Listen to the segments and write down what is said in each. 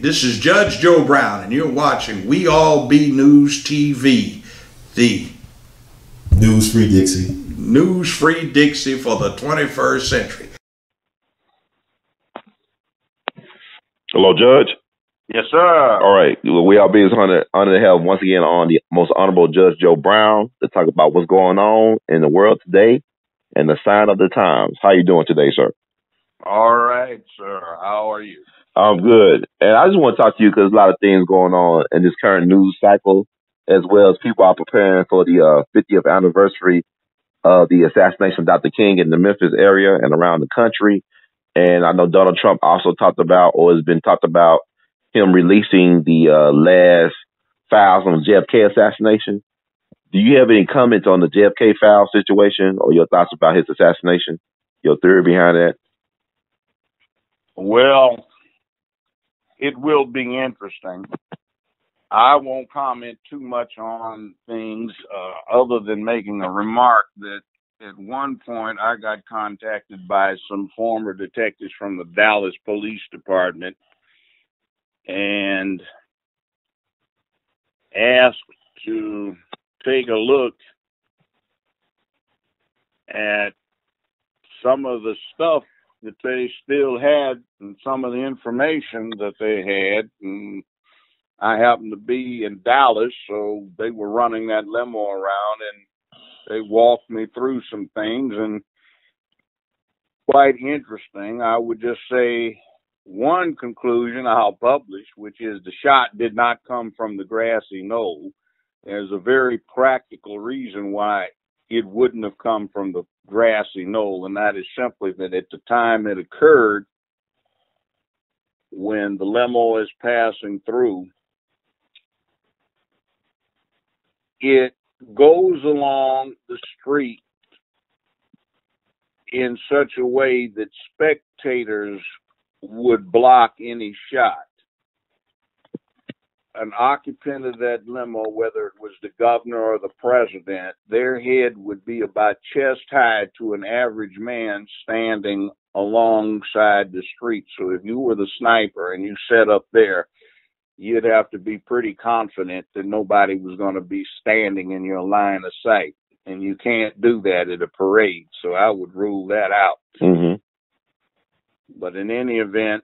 This is Judge Joe Brown, and you're watching We All Be News TV, the News-free Dixie. News-free Dixie for the 21st century. Hello, Judge. Yes, sir. All right. We all be honored to have once again on the most honorable Judge Joe Brown to talk about what's going on in the world today and the sign of the times. How you doing today, sir? All right, sir. How are you? I'm good. And I just want to talk to you because a lot of things going on in this current news cycle, as well as people are preparing for the 50th anniversary of the assassination of Dr. King in the Memphis area and around the country. And I know Donald Trump also talked about, or has been talked about, him releasing the last files on the JFK assassination. Do you have any comments on the JFK file situation or your thoughts about his assassination, your theory behind that? Well, it will be interesting. I won't comment too much on things other than making a remark that at one point I got contacted by some former detectives from the Dallas Police Department and asked to take a look at some of the stuff that they still had and some of the information that they had. And I happened to be in Dallas, so they were running that limo around and they walked me through some things, and quite interesting. I would just say one conclusion I'll publish, which is the shot did not come from the grassy knoll. There's a very practical reason why it wouldn't have come from the grassy knoll, and that is simply that at the time it occurred, when the limo is passing through, it goes along the street in such a way that spectators would block any shot. An occupant of that limo, whether it was the governor or the president, their head would be about chest high to an average man standing alongside the street. So if you were the sniper and you set up there, you'd have to be pretty confident that nobody was going to be standing in your line of sight. And you can't do that at a parade. So I would rule that out. Mm-hmm. But in any event,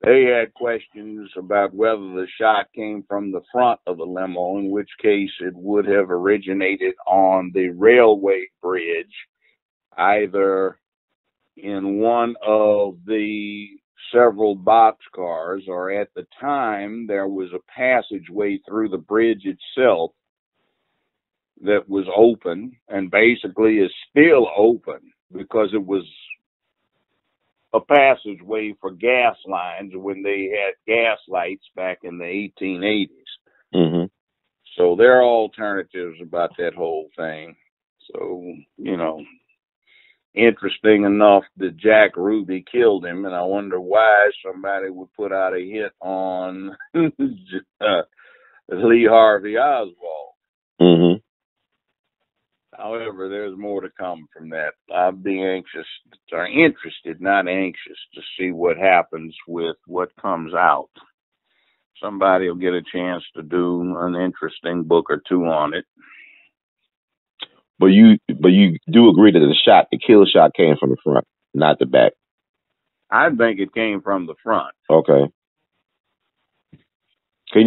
they had questions about whether the shot came from the front of the limo, in which case it would have originated on the railway bridge, either in one of the several boxcars, or at the time there was a passageway through the bridge itself that was open and basically is still open because it was a passageway for gas lines when they had gas lights back in the 1880s. Mm-hmm. So there are alternatives about that whole thing. So, you know, interesting enough that Jack Ruby killed him, and I wonder why somebody would put out a hit on Lee Harvey Oswald. Mm-hmm. However, there's more to come from that. I'd be interested, not anxious, to see what happens with what comes out. Somebody will get a chance to do an interesting book or two on it. But you do agree that the kill shot came from the front, not the back. I think it came from the front. Okay. Go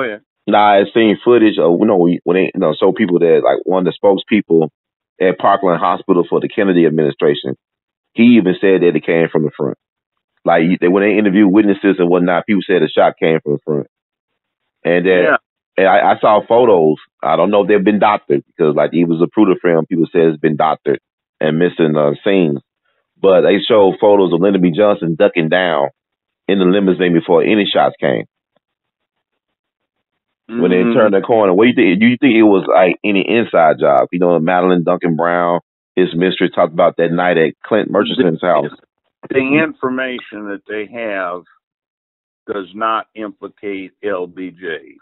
ahead. Nah, I seen footage of when they so people that like one of the spokespeople at Parkland Hospital for the Kennedy administration, he even said that it came from the front. Like when they interview witnesses and whatnot, people said the shot came from the front. And and I saw photos. I don't know if they've been doctored because like it was a Pruder film. People said it's been doctored and missing scenes, but they showed photos of Lyndon B. Johnson ducking down in the limousine before any shots came. When they turned the corner, what do you think? Do you think it was like any inside job? You know, Madeline Duncan Brown, his mistress, talked about that night at Clint Murchison's house. The information that they have does not implicate LBJ.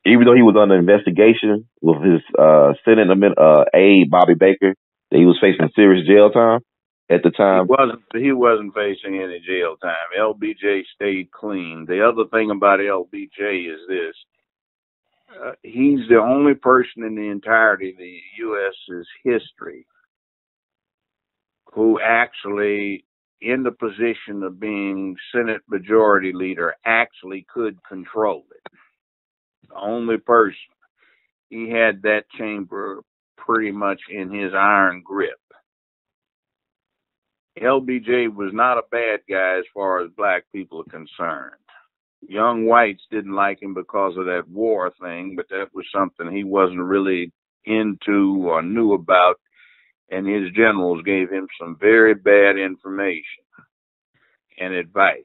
Even though he was under investigation with his Senate aide, Bobby Baker, That he was facing serious jail time at the time. He wasn't facing any jail time. LBJ stayed clean. The other thing about LBJ is this. He's the only person in the entirety of the U.S.'s history who actually, in the position of being Senate Majority Leader, actually could control it. The only person. He had that chamber pretty much in his iron grip. LBJ was not a bad guy as far as black people are concerned. Young whites didn't like him because of that war thing, but that was something he wasn't really into or knew about, and his generals gave him some very bad information and advice.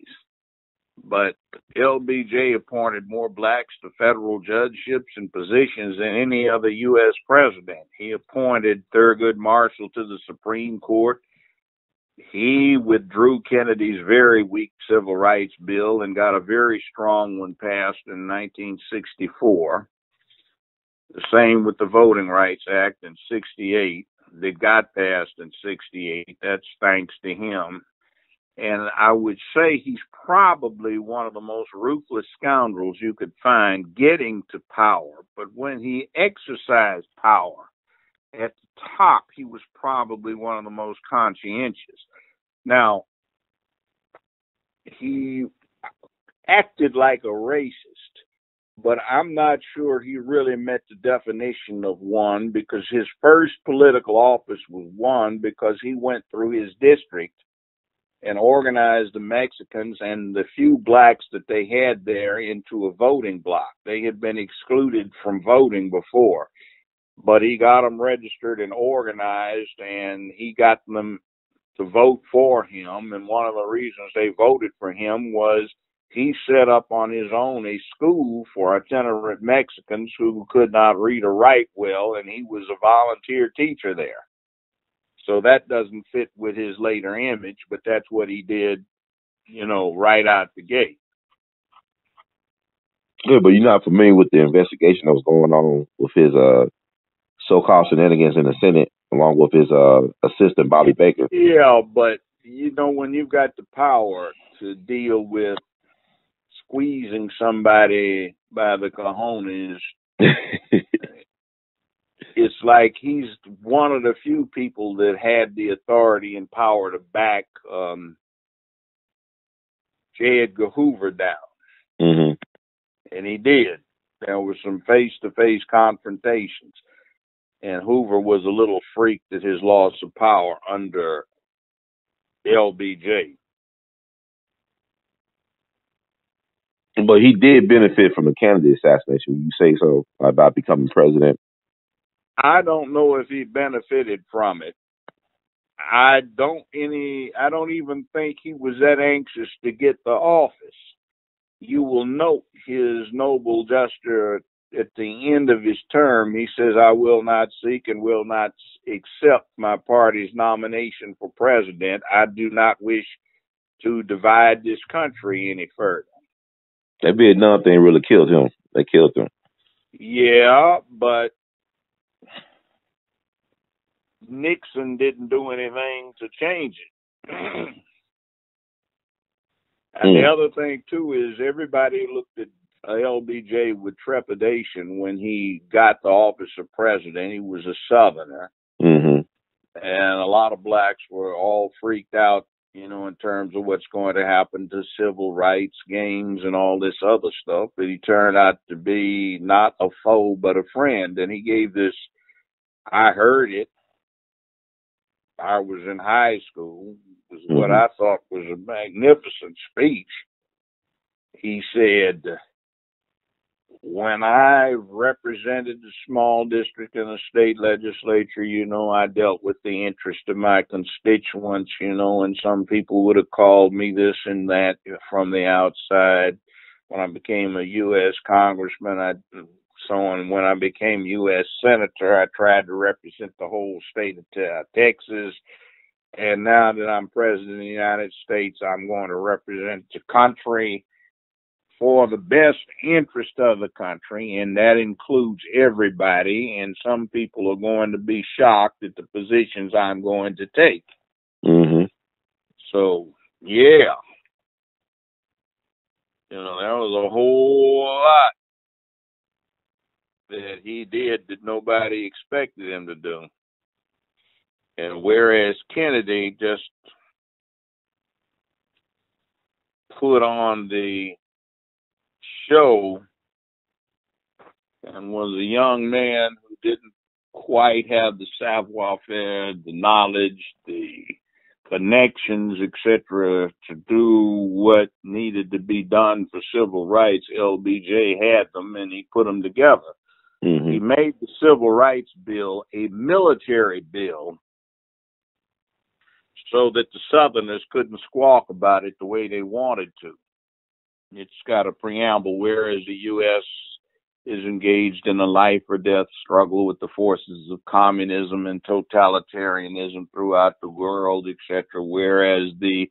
But LBJ appointed more blacks to federal judgeships and positions than any other U.S. president. He appointed Thurgood Marshall to the Supreme Court. He withdrew Kennedy's very weak civil rights bill and got a very strong one passed in 1964. The same with the Voting Rights Act in 68. They got passed in 68. That's thanks to him. And I would say he's probably one of the most ruthless scoundrels you could find getting to power. But when he exercised power at the top, he was probably one of the most conscientious. Now, he acted like a racist, but I'm not sure he really met the definition of one, because his first political office was won because he went through his district and organized the Mexicans and the few blacks that they had there into a voting bloc. They had been excluded from voting before, but he got them registered and organized, and he got them to vote for him. And one of the reasons they voted for him was he set up on his own a school for itinerant Mexicans who could not read or write well, and he was a volunteer teacher there. So that doesn't fit with his later image, but that's what he did, right out the gate. Good, but you're not familiar with the investigation that was going on with his so-called shenanigans in the Senate, along with his assistant, Bobby Baker. Yeah, but, when you've got the power to deal with squeezing somebody by the cojones, it's like he's one of the few people that had the authority and power to back J. Edgar Hoover down. Mm-hmm. And he did. There were some face-to-face confrontations. And Hoover was a little freaked at his loss of power under LBJ. But he did benefit from the Kennedy assassination. You say so about becoming president? I don't know if he benefited from it. I don't even think he was that anxious to get the office. You will note his noble gesture at the end of his term. He says, "I will not seek and will not accept my party's nomination for president. I do not wish to divide this country any further." That Vietnam thing really killed him. They killed him. Yeah, but Nixon didn't do anything to change it. And the other thing, too, is everybody looked at LBJ with trepidation when he got the office of president. He was a Southerner. Mm-hmm. And a lot of blacks were all freaked out, in terms of what's going to happen to civil rights gains and all this other stuff. But he turned out to be not a foe, but a friend. And he gave this, I heard it. I was in high school. It was what I thought was a magnificent speech. He said, "When I represented the small district in the state legislature, I dealt with the interest of my constituents, and some people would have called me this and that from the outside. When I became a U.S. congressman, when I became U.S. senator, I tried to represent the whole state of Texas. And now that I'm president of the United States, I'm going to represent the country. for the best interest of the country, and that includes everybody, and some people are going to be shocked at the positions I'm going to take. Mm-hmm. So, yeah. There was a whole lot that he did that nobody expected him to do. And whereas Kennedy just put on the show and was a young man who didn't quite have the savoir-faire, the knowledge, the connections, etc., to do what needed to be done for civil rights. LBJ had them, and he put them together. Mm-hmm. He made the Civil Rights Bill a military bill so that the Southerners couldn't squawk about it the way they wanted to. It's got a preamble, whereas the U.S. is engaged in a life or death struggle with the forces of communism and totalitarianism throughout the world, etc., whereas the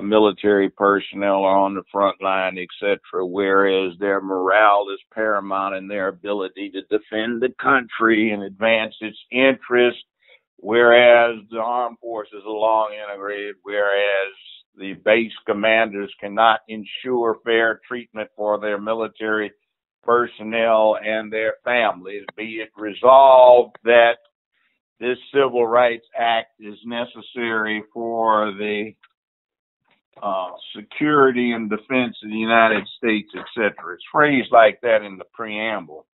military personnel are on the front line, etc., whereas their morale is paramount in their ability to defend the country and advance its interests, whereas the armed forces are long integrated, whereas the base commanders cannot ensure fair treatment for their military personnel and their families. Be it resolved that this Civil Rights Act is necessary for the security and defense of the United States, etc. It's phrased like that in the preamble.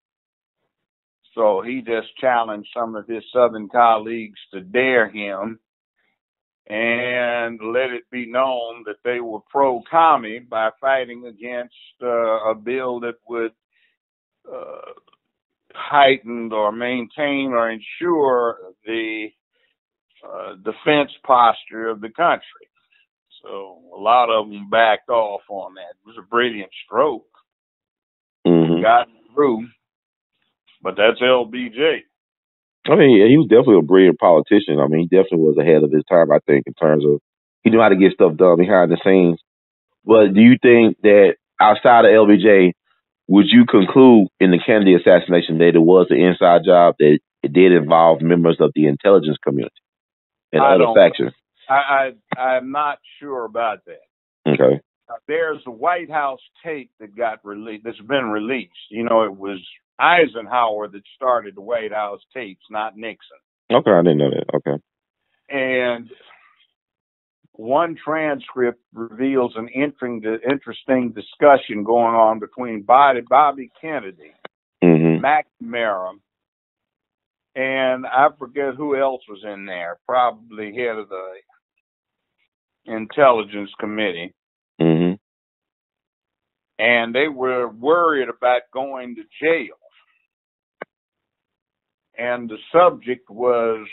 So he just challenged some of his Southern colleagues to dare him and let it be known that they were pro-commie by fighting against a bill that would heighten or maintain or ensure the defense posture of the country. So a lot of them backed off on that. It was a brilliant stroke. Mm-hmm. Got through, but that's LBJ. I mean, he was definitely a brilliant politician. I mean, he definitely was ahead of his time, I think, in terms of he knew how to get stuff done behind the scenes. But do you think that outside of LBJ, would you conclude in the Kennedy assassination that it was an inside job, that it did involve members of the intelligence community and other factions? I'm not sure about that. Okay. There's a White House tape that got released, that's been released. It was Eisenhower that started the White House tapes, not Nixon. Okay, I didn't know that. Okay. And one transcript reveals an interesting discussion going on between Bobby Kennedy, mm-hmm. McNamara, and I forget who else was in there, probably head of the Intelligence Committee. Mm-hmm. And they were worried about going to jail. And the subject was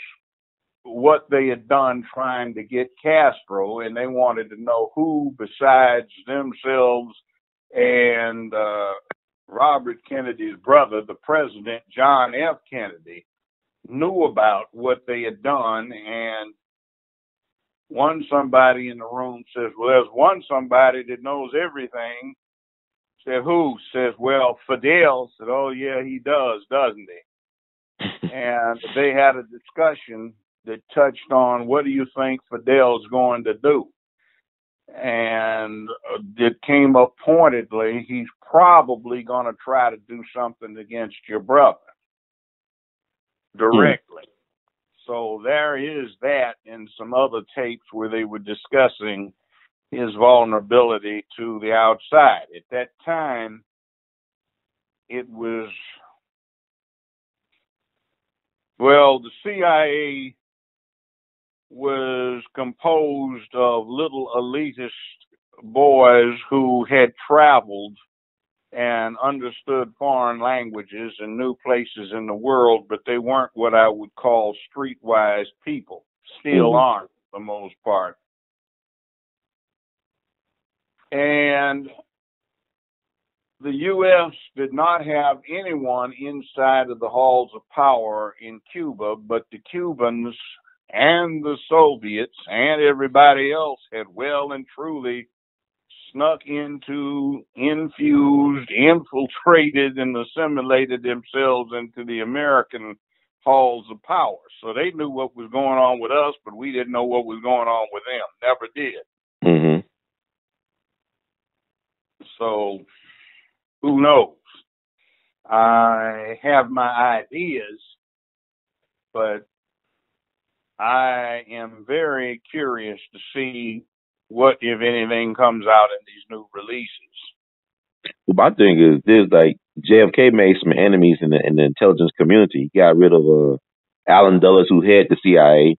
what they had done trying to get Castro, and they wanted to know who besides themselves and Robert Kennedy's brother, the president, John F. Kennedy, knew about what they had done. And somebody in the room says, well, there's one somebody that knows everything. Said, who? Says, well, Fidel. Said, oh, yeah, he does, doesn't he? And they had a discussion that touched on, what do you think Fidel's going to do? And it came up pointedly, he's probably going to try to do something against your brother directly. So there is that and some other tapes where they were discussing his vulnerability to the outside. At that time, it was, the CIA was composed of little elitist boys who had traveled and understood foreign languages and knew places in the world, but they weren't what I would call streetwise people. Still aren't, for the most part. And the U.S. did not have anyone inside of the halls of power in Cuba, but the Cubans and the Soviets and everybody else had well and truly snuck into, infused, infiltrated, and assimilated themselves into the American halls of power. So they knew what was going on with us, but we didn't know what was going on with them. Never did. Mm-hmm. So who knows? I have my ideas, but I am very curious to see what, if anything, comes out in these new releases. Well, my thing is this: like JFK made some enemies in the intelligence community. He got rid of Allen Dulles, who had the CIA.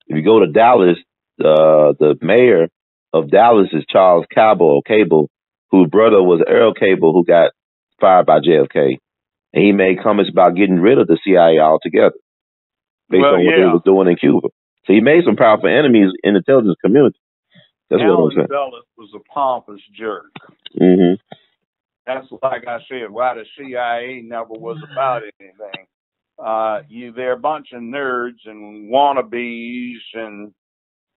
If you go to Dallas, the mayor of Dallas is Charles Cable, whose brother was Earl Cable, who got fired by JFK. And he made comments about getting rid of the CIA altogether based on what they was doing in Cuba. So he made some powerful enemies in the intelligence community. That's what I'm saying. Allen Dulles was a pompous jerk. Mm-hmm. That's like I said, why the CIA never was about anything. They're a bunch of nerds and wannabes, and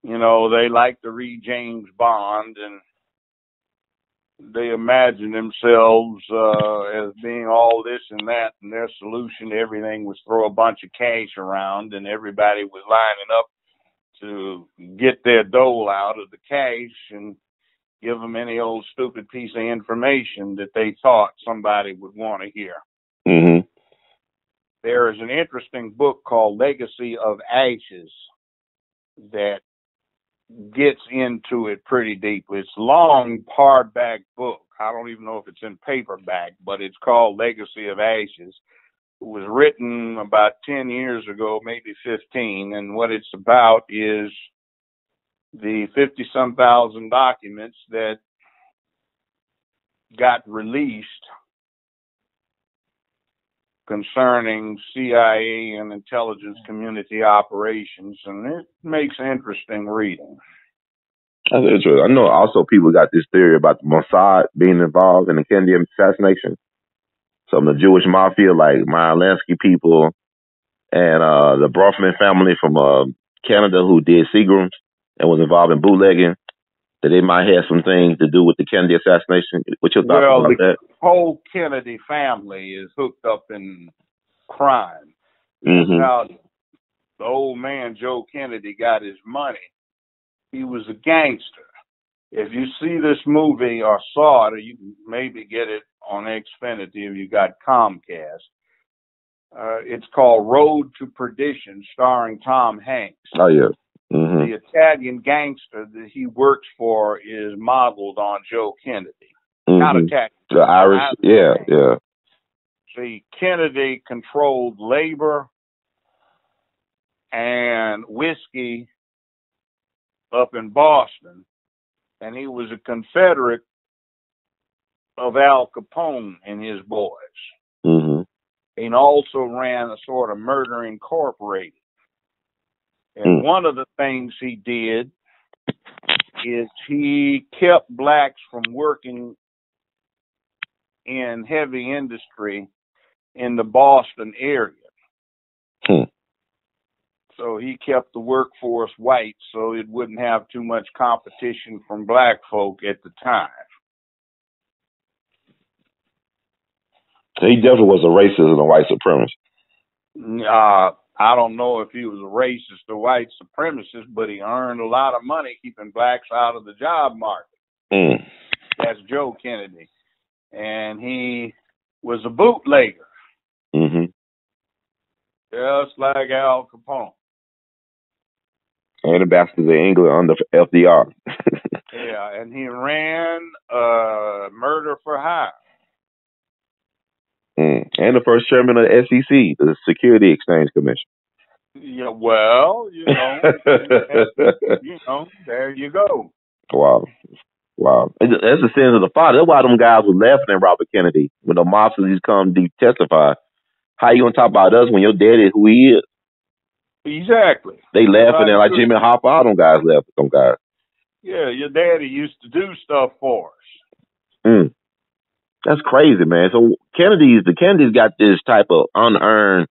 you know, they like to read James Bond, and they imagine themselves as being all this and that, and their solution to everything was throw a bunch of cash around, and everybody was lining up to get their dole out of the cash and give them any old stupid piece of information that they thought somebody would want to hear. Mm-hmm. There is an interesting book called Legacy of Ashes that gets into it pretty deeply. It's a long, hardback book. I don't even know if it's in paperback, but it's called Legacy of Ashes. It was written about 10 years ago, maybe 15, and what it's about is the 50-some thousand documents that got released concerning CIA and intelligence community operations, and it makes interesting reading. That's interesting. I know also people got this theory about the Mossad being involved in the Kennedy assassination. Some of the Jewish mafia, like Meyer Lansky people, and the Brofman family from Canada who did Seagrams and was involved in bootlegging, that they might have some things to do with the Kennedy assassination. What your thoughts about that? The whole Kennedy family is hooked up in crime. Mm-hmm. Now, the old man, Joe Kennedy, got his money. He was a gangster. If you see this movie or saw it, or you can maybe get it on Xfinity if you got Comcast, it's called Road to Perdition, starring Tom Hanks. Oh, yeah. Mm-hmm. The Italian gangster that he works for is modeled on Joe Kennedy. Mm-hmm. Not Italian. The Irish, yeah. See, Kennedy controlled labor and whiskey up in Boston, and he was a Confederate of Al Capone and his boys. Mm-hmm. And also ran a sort of Murder Incorporated. And one of the things he did is he kept blacks from working in heavy industry in the Boston area. So he kept the workforce white so it wouldn't have too much competition from black folk at the time. So he definitely was a racist and a white supremacist. I don't know if he was a racist or white supremacist, but he earned a lot of money keeping blacks out of the job market. That's Joe Kennedy. And he was a bootlegger. Mm-hmm. Just like Al Capone. And ambassador to England under FDR. Yeah, and he ran murder for hire. And the first chairman of the SEC, the Security Exchange Commission. Yeah, well, there you go. Wow. That's the sins of the father. That's why them guys were laughing at Robert Kennedy when the mobsters come to testify. How you gonna talk about us when your daddy is who he is? Exactly. They laughing at like Jimmy Hoffa. All them guys laugh at them guys. Yeah, your daddy used to do stuff for us. That's crazy, man. So the Kennedys got this type of unearned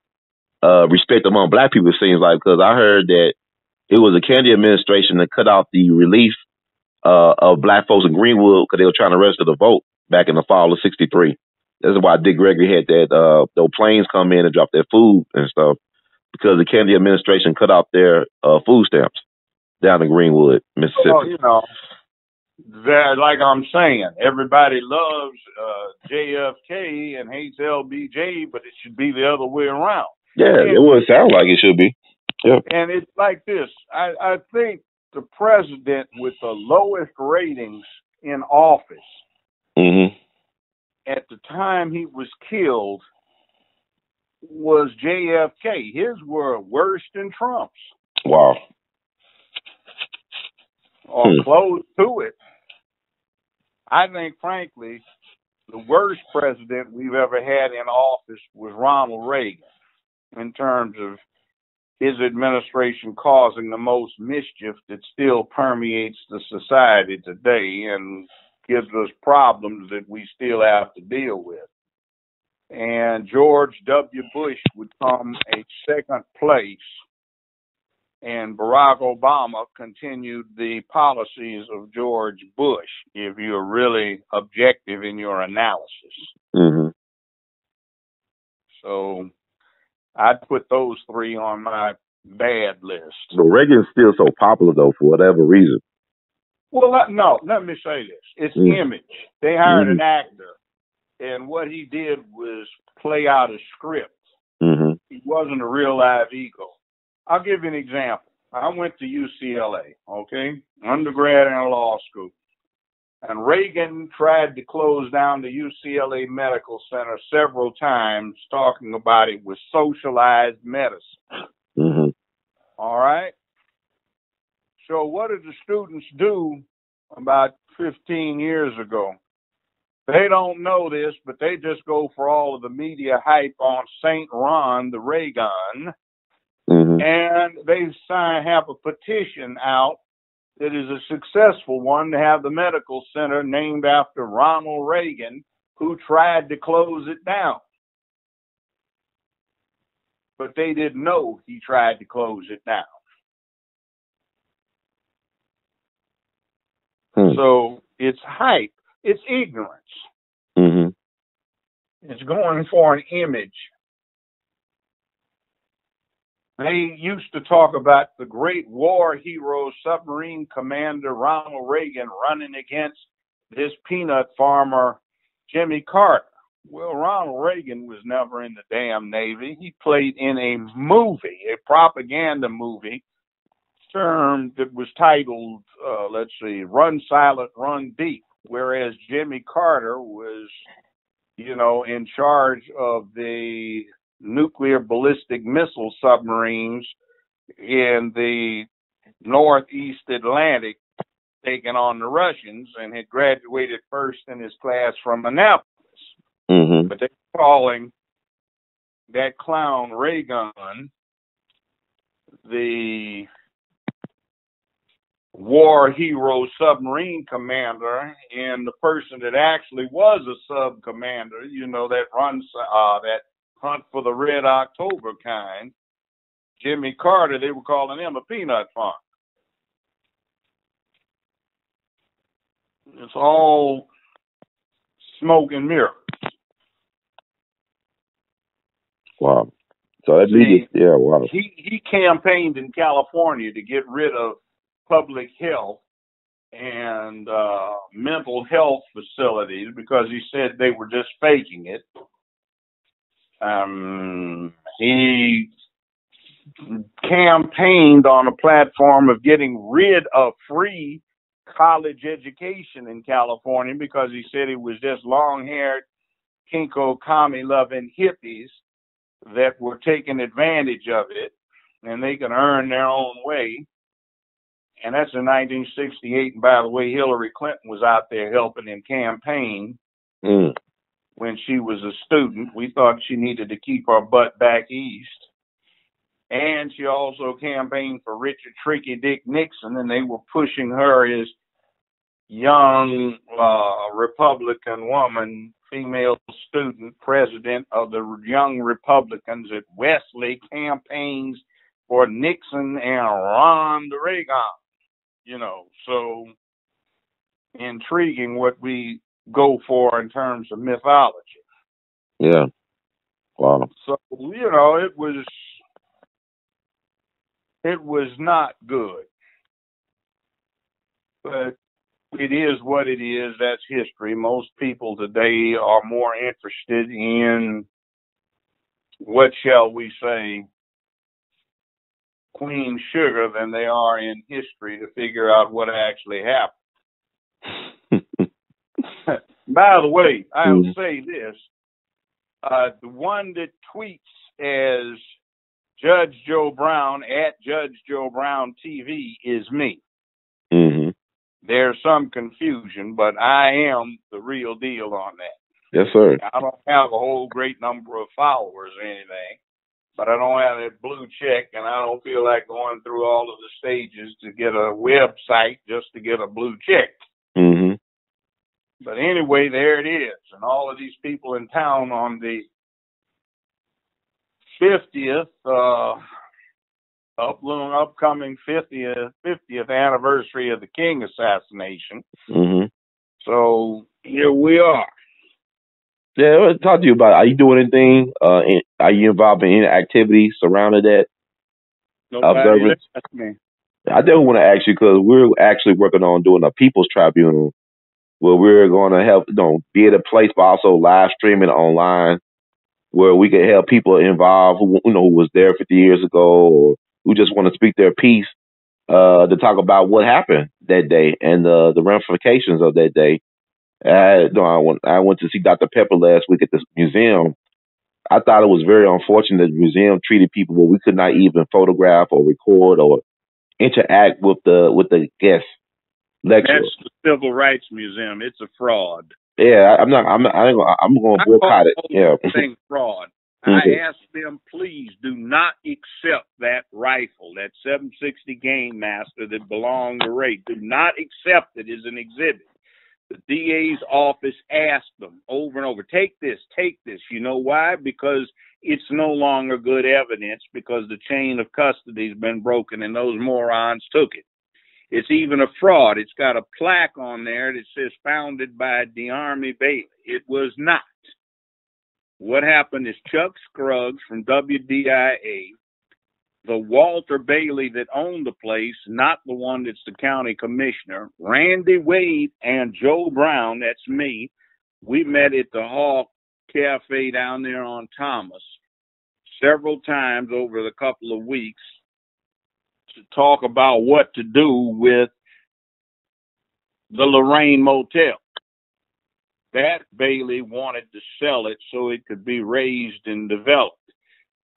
respect among black people, it seems like, because I heard that it was the Kennedy administration that cut off the relief of black folks in Greenwood because they were trying to register to vote back in the fall of '63. This is why Dick Gregory had that those planes come in and drop their food and stuff because the Kennedy administration cut out their food stamps down in Greenwood, Mississippi. Well, you know, like I'm saying, everybody loves JFK and hates LBJ, but it should be the other way around. Yeah, it would sound like it should be. Yeah. And it's like this. I think the president with the lowest ratings in office at the time he was killed was JFK. His were worse than Trump's. Wow. Or close to it. I think, frankly, the worst president we've ever had in office was Ronald Reagan in terms of his administration causing the most mischief that still permeates the society today and gives us problems that we still have to deal with. And George W. Bush would come a second place, and Barack Obama continued the policies of George Bush, if you're really objective in your analysis. So I'd put those three on my bad list. But Reagan's still so popular, though, for whatever reason. Well, no, let me say this. It's image. They hired an actor, and what he did was play out a script. He wasn't a real live ego. I'll give you an example. I went to UCLA, okay, undergrad and law school. And Reagan tried to close down the UCLA Medical Center several times, talking about it was socialized medicine. All right? So what did the students do about 15 years ago? They don't know this, but they just go for all of the media hype on St. Ron, the ray gun, and they have a petition out that is a successful one to have the medical center named after Ronald Reagan, who tried to close it down. But they didn't know he tried to close it down. So it's hype. It's ignorance. It's going for an image. They used to talk about the great war hero, submarine commander Ronald Reagan running against this peanut farmer, Jimmy Carter. Well, Ronald Reagan was never in the damn Navy. He played in a movie, a propaganda movie, term that was titled, Run Silent, Run Deep, whereas Jimmy Carter was, in charge of the nuclear ballistic missile submarines in the Northeast Atlantic taking on the Russians and had graduated first in his class from Annapolis. But they're calling that clown Reagan the war hero submarine commander, and the person that actually was a sub commander, that runs that hunt for the Red October kind, Jimmy Carter, they were calling him a peanut farmer. It's all smoke and mirrors. Wow. So that means, wow. He campaigned in California to get rid of public health and mental health facilities because he said they were just faking it. He campaigned on a platform of getting rid of free college education in California because he said it was just long-haired, kinko, commie-loving hippies that were taking advantage of it, and they can earn their own way. And that's in 1968. And by the way, Hillary Clinton was out there helping him campaign when she was a student. We thought she needed to keep her butt back east. And she also campaigned for Richard Tricky Dick Nixon, and they were pushing her as young Republican woman, female student, president of the Young Republicans at Wesley, campaigns for Nixon and Ron Reagan. So intriguing what we go for in terms of mythology. Yeah. Wow. So, you know, it was not good. But it is what it is. That's history. Most people today are more interested in, what shall we say, Queen Sugar than they are in history to figure out what actually happened. By the way, I'll say this. The one that tweets as Judge Joe Brown at Judge Joe Brown TV is me. Mm-hmm. There's some confusion, but I am the real deal on that. Yes, sir. I don't have a whole great number of followers or anything, but I don't have that blue check, and I don't feel like going through all of the stages to get a website just to get a blue check. Mm-hmm. But anyway, there it is. And all of these people in town on the 50th, upcoming 50th anniversary of the King assassination. Mm-hmm. So here we are. Yeah, I want to talk to you about it. Are you doing anything? Are you involved in any activities surrounding that? Nobody asked me. I definitely want to ask you because we're actually working on doing a People's Tribunal where we're going to help, be at a place, but also live streaming online where we can help people involved who was there 50 years ago or who just want to speak their piece to talk about what happened that day and the ramifications of that day. I went to see Dr. Pepper last week at the museum. I thought it was very unfortunate that the museum treated people where we could not even photograph or record or interact with the guest lecturer. That's the Civil Rights Museum. It's a fraud. Yeah, I'm going to boycott it. Yeah, thing fraud. Mm-hmm. I asked them, please do not accept that rifle, that 760 Game Master that belonged to Ray. Do not accept it as an exhibit. The DA's office asked them over and over, take this. You know why? Because it's no longer good evidence because the chain of custody has been broken and those morons took it. It's even a fraud. It's got a plaque on there that says founded by DeArmy Bailey. It was not. What happened is Chuck Scruggs from WDIA, the Walter Bailey that owned the place, not the one that's the county commissioner, Randy Wade and Joe Brown, that's me, we met at the Hawk Cafe down there on Thomas several times over the couple of weeks to talk about what to do with the Lorraine Motel. That Bailey wanted to sell it so it could be raised and developed.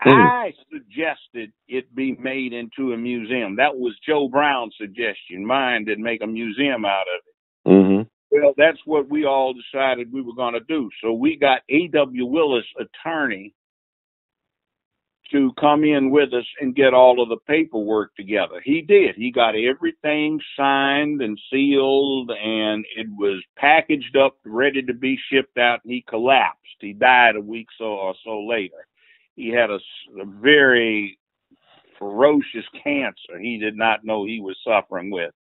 I suggested it be made into a museum. That was Joe Brown's suggestion. Mine didn't make a museum out of it. Mm-hmm. Well, that's what we all decided we were going to do. So we got A.W. Willis, attorney, to come in with us and get all of the paperwork together. He did. He got everything signed and sealed, and it was packaged up, ready to be shipped out, and he collapsed. He died a week or so later. He had a very ferocious cancer he did not know he was suffering with.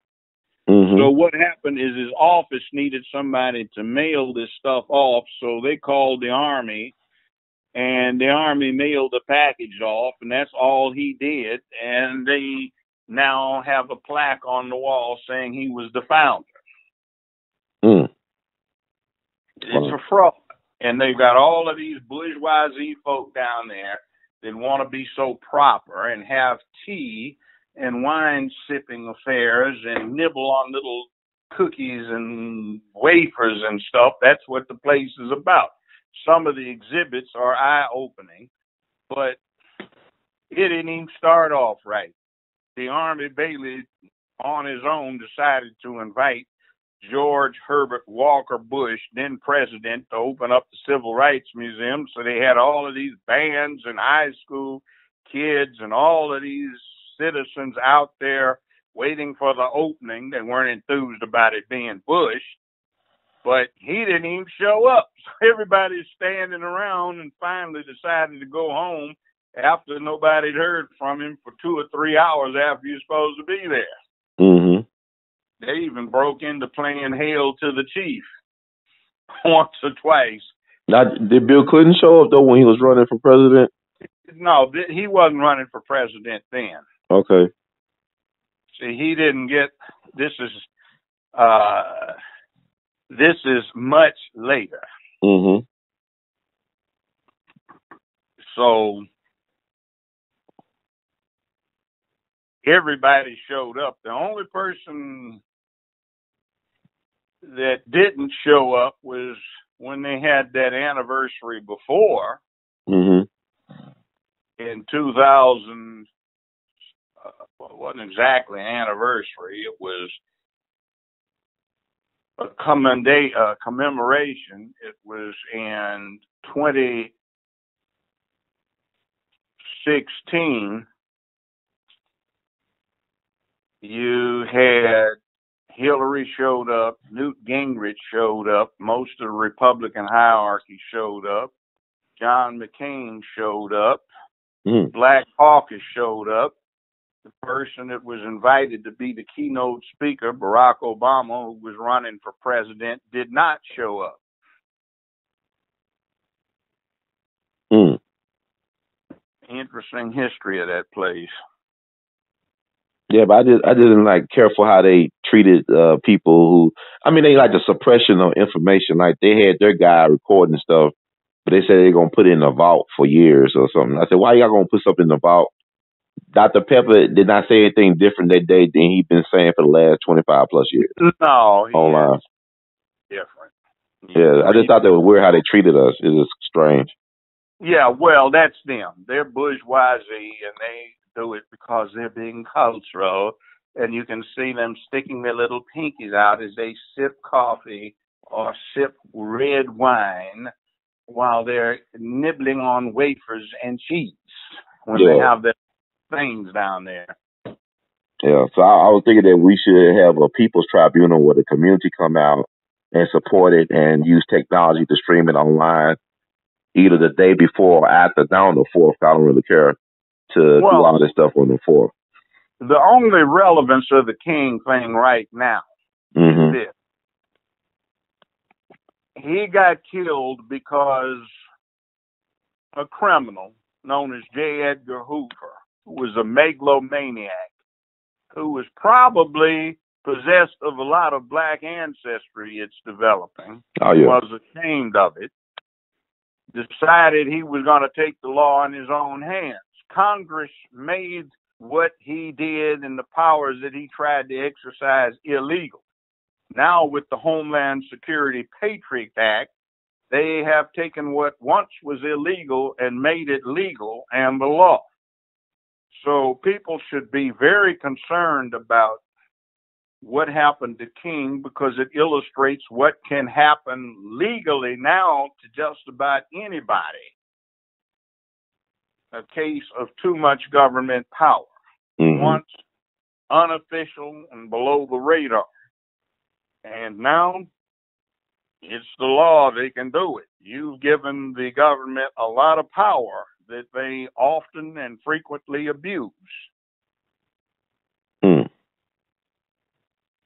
Mm-hmm. So what happened is his office needed somebody to mail this stuff off, so they called the Army, and the Army mailed the package off, and that's all he did. And they now have a plaque on the wall saying he was the founder. It's a fraud. And they've got all of these bourgeoisie folk down there that want to be so proper and have tea and wine sipping affairs and nibble on little cookies and wafers and stuff. That's what the place is about. Some of the exhibits are eye-opening, but it didn't even start off right. The Army Bailey, on his own, decided to invite George Herbert Walker Bush, then president, to open up the Civil Rights Museum. So they had all of these bands and high school kids and all of these citizens out there waiting for the opening. They weren't enthused about it being Bush, but he didn't even show up. So everybody's standing around and finally decided to go home after nobody'd heard from him for 2 or 3 hours after you're supposed to be there. Mm-hmm. They even broke into playing Hail to the Chief once or twice. Now, did Bill Clinton show up though when he was running for president? No, he wasn't running for president then. Okay. See, he didn't get. This is much later. Mm-hmm. So everybody showed up. The only person that didn't show up was when they had that anniversary before. Mm-hmm. In 2000, it wasn't exactly anniversary. It was a commemoration. It was in 2016. You had Hillary showed up, Newt Gingrich showed up, most of the Republican hierarchy showed up, John McCain showed up, Black Caucus showed up. The person that was invited to be the keynote speaker, Barack Obama, who was running for president, did not show up. Interesting history of that place. Yeah, but I didn't like careful how they treated people who, I mean, they like the suppression of information. Like they had their guy recording stuff, but they said they're gonna put it in the vault for years or something. I said, why y'all gonna put something in the vault? Dr. Pepper did not say anything different that day than he'd been saying for the last 25 plus years. No, online. Different. Yeah, I just thought that was weird how they treated us. It was strange. Yeah, well, that's them. They're bourgeoisie, and they do it because they're being cultural. And you can see them sticking their little pinkies out as they sip coffee or sip red wine while they're nibbling on wafers and cheese when they have their things down there. Yeah, so I was thinking that we should have a people's tribunal where the community come out and support it and use technology to stream it online, either the day before or after, down the 4th. I don't really care to do all this stuff on the 4th. The only relevance of the King thing right now is this. He got killed because a criminal known as J. Edgar Hoover, who was a megalomaniac, who was probably possessed of a lot of black ancestry it's developing, was ashamed of it, decided he was going to take the law in his own hands. Congress made what he did and the powers that he tried to exercise illegal. Now with the Homeland Security Patriot Act, they have taken what once was illegal and made it legal and the law. So people should be very concerned about what happened to King because it illustrates what can happen legally now to just about anybody. A case of too much government power. Once unofficial and below the radar. And now it's the law, they can do it. You've given the government a lot of power that they often and frequently abuse.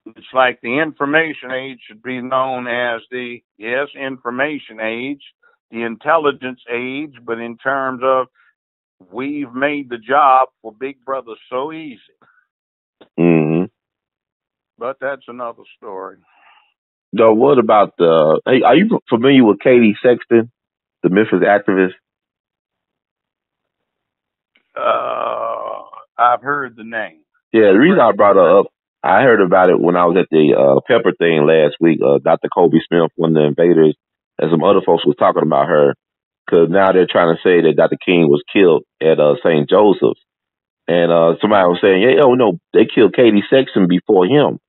It's like the information age should be known as the, information age, the intelligence age, but in terms of we've made the job for Big Brother so easy. But that's another story. No, what about hey, are you familiar with Katie Sexton, the Memphis activist? I've heard the name. Yeah, the reason I brought her up, I heard about it when I was at the Pepper thing last week. Dr. Kobe Smith, one of the invaders, and some other folks was talking about her because now they're trying to say that Dr. King was killed at St. Joseph's. And somebody was saying, no, they killed Katie Sexton before him.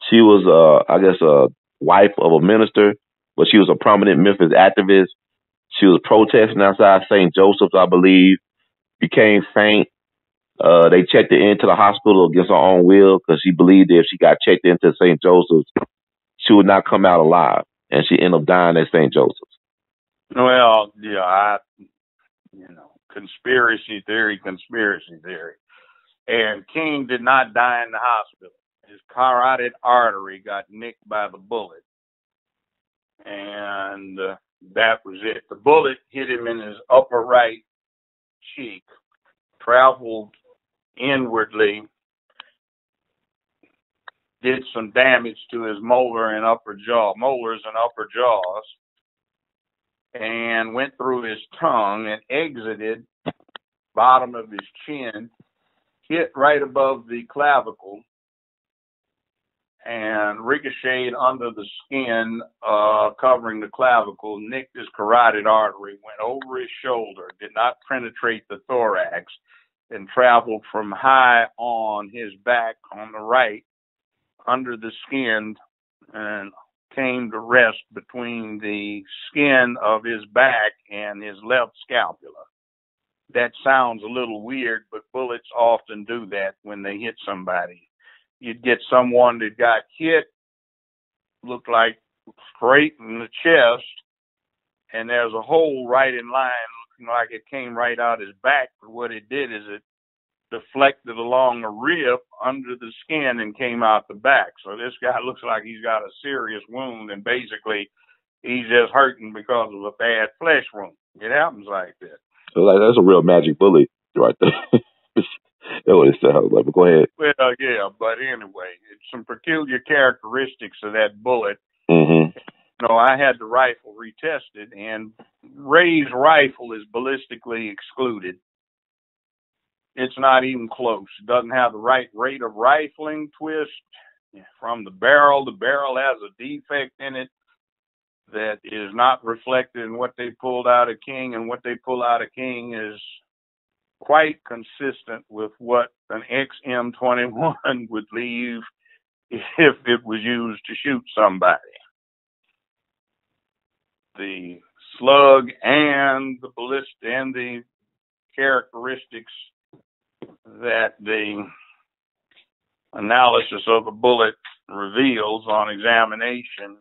She was, I guess, a wife of a minister, but she was a prominent Memphis activist. She was protesting outside St. Joseph's, I believe, became faint. They checked her into the hospital against her own will because she believed that if she got checked into St. Joseph's, she would not come out alive. And she ended up dying at St. Joseph's. Well, conspiracy theory. And King did not die in the hospital. his carotid artery got nicked by the bullet. And that was it. The bullet hit him in his upper right cheek, traveled inwardly, did some damage to his molars and upper jaws, and went through his tongue and exited bottom of his chin, hit right above the clavicle, and ricocheted under the skin covering the clavicle, nicked his carotid artery, went over his shoulder, did not penetrate the thorax, and traveled from high on his back on the right under the skin and came to rest between the skin of his back and his left scapula. That sounds a little weird, but bullets often do that when they hit somebody. You'd get someone that got hit, looked like straight in the chest, and there's a hole right in line, looking like it came right out his back. But what it did is it deflected along a rib under the skin and came out the back. So this guy looks like he's got a serious wound, and basically he's just hurting because of a bad flesh wound. It happens like that. So that's a real magic bullet right there. That's what it sounds like. But go ahead. Well, yeah, but anyway, it's some peculiar characteristics of that bullet. Mm-hmm. You know, I had the rifle retested, and Ray's rifle is ballistically excluded. It's not even close. It doesn't have the right rate of rifling twist from the barrel. The barrel has a defect in it that is not reflected in what they pulled out of King, and what they pull out of King is quite consistent with what an XM21 would leave if it was used to shoot somebody. The slug and the ballistic and the characteristics that the analysis of the bullet reveals on examination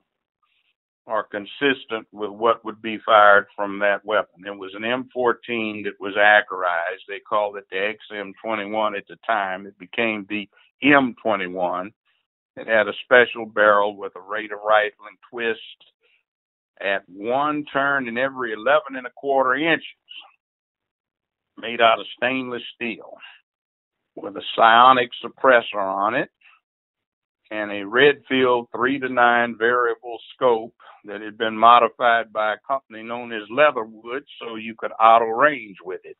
are consistent with what would be fired from that weapon. It was an M14 that was accurized. They called it the XM21 at the time. It became the M21. It had a special barrel with a rate of rifling twist at one turn in every 11¼ inches, made out of stainless steel, with a psionic suppressor on it, and a Redfield 3-9 variable scope that had been modified by a company known as Leatherwood so you could auto range with it.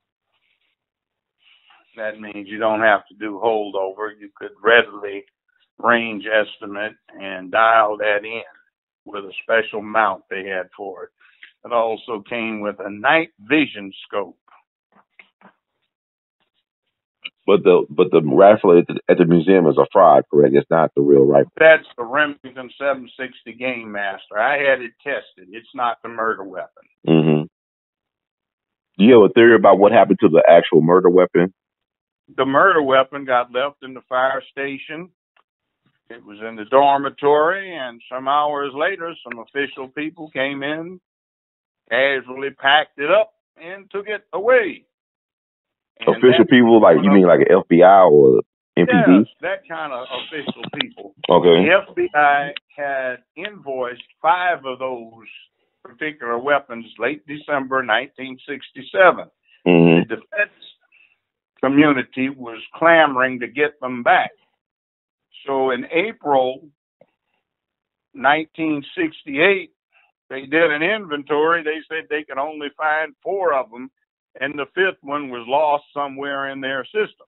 That means you don't have to do holdover. You could readily range estimate and dial that in with a special mount they had for it. It also came with a night vision scope. But the rifle at the museum is a fraud, correct? It's not the real rifle. That's the Remington 760 Game Master. I had it tested. It's not the murder weapon. Mm-hmm. Do you have a theory about what happened to the actual murder weapon? The murder weapon got left in the fire station. It was in the dormitory, and some hours later, some official people came in, casually packed it up, and took it away. And official people, like you mean like an FBI or MPD? Yes, that kind of official people. Okay. The FBI had invoiced 5 of those particular weapons late December 1967. Mm-hmm. The defense community was clamoring to get them back. So in April 1968, they did an inventory. They said they could only find 4 of them, and the 5th one was lost somewhere in their system.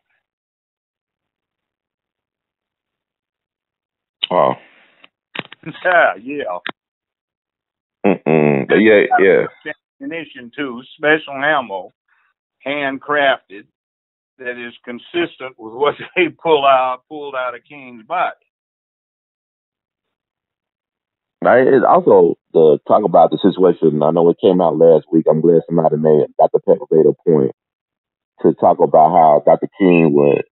Oh. Yeah. Yeah. Ammunition too, special ammo, handcrafted, that is consistent with what they pulled out of King's body. Now, it's also to talk about the situation. I know it came out last week. I'm glad somebody Dr. Pepper made a point to talk about how Dr. King would,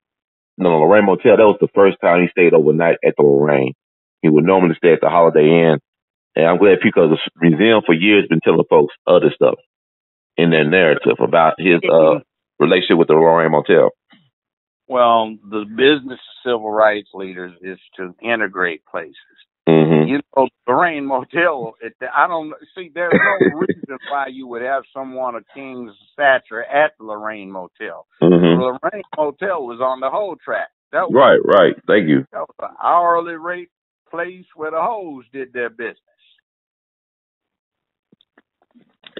Lorraine Motel, that was the first time he stayed overnight at the Lorraine. He would normally stay at the Holiday Inn. And I'm glad because the museum for years been telling folks other stuff in their narrative about his relationship with the Lorraine Motel. Well, the business of civil rights leaders is to integrate places. Mm-hmm. You know, Lorraine Motel, I don't see, there's no reason why you would have someone of King's stature at Lorraine Motel. Mm-hmm. Lorraine Motel was on the whole track. That was, Right. Thank you. That was an hourly rate place where the hoes did their business.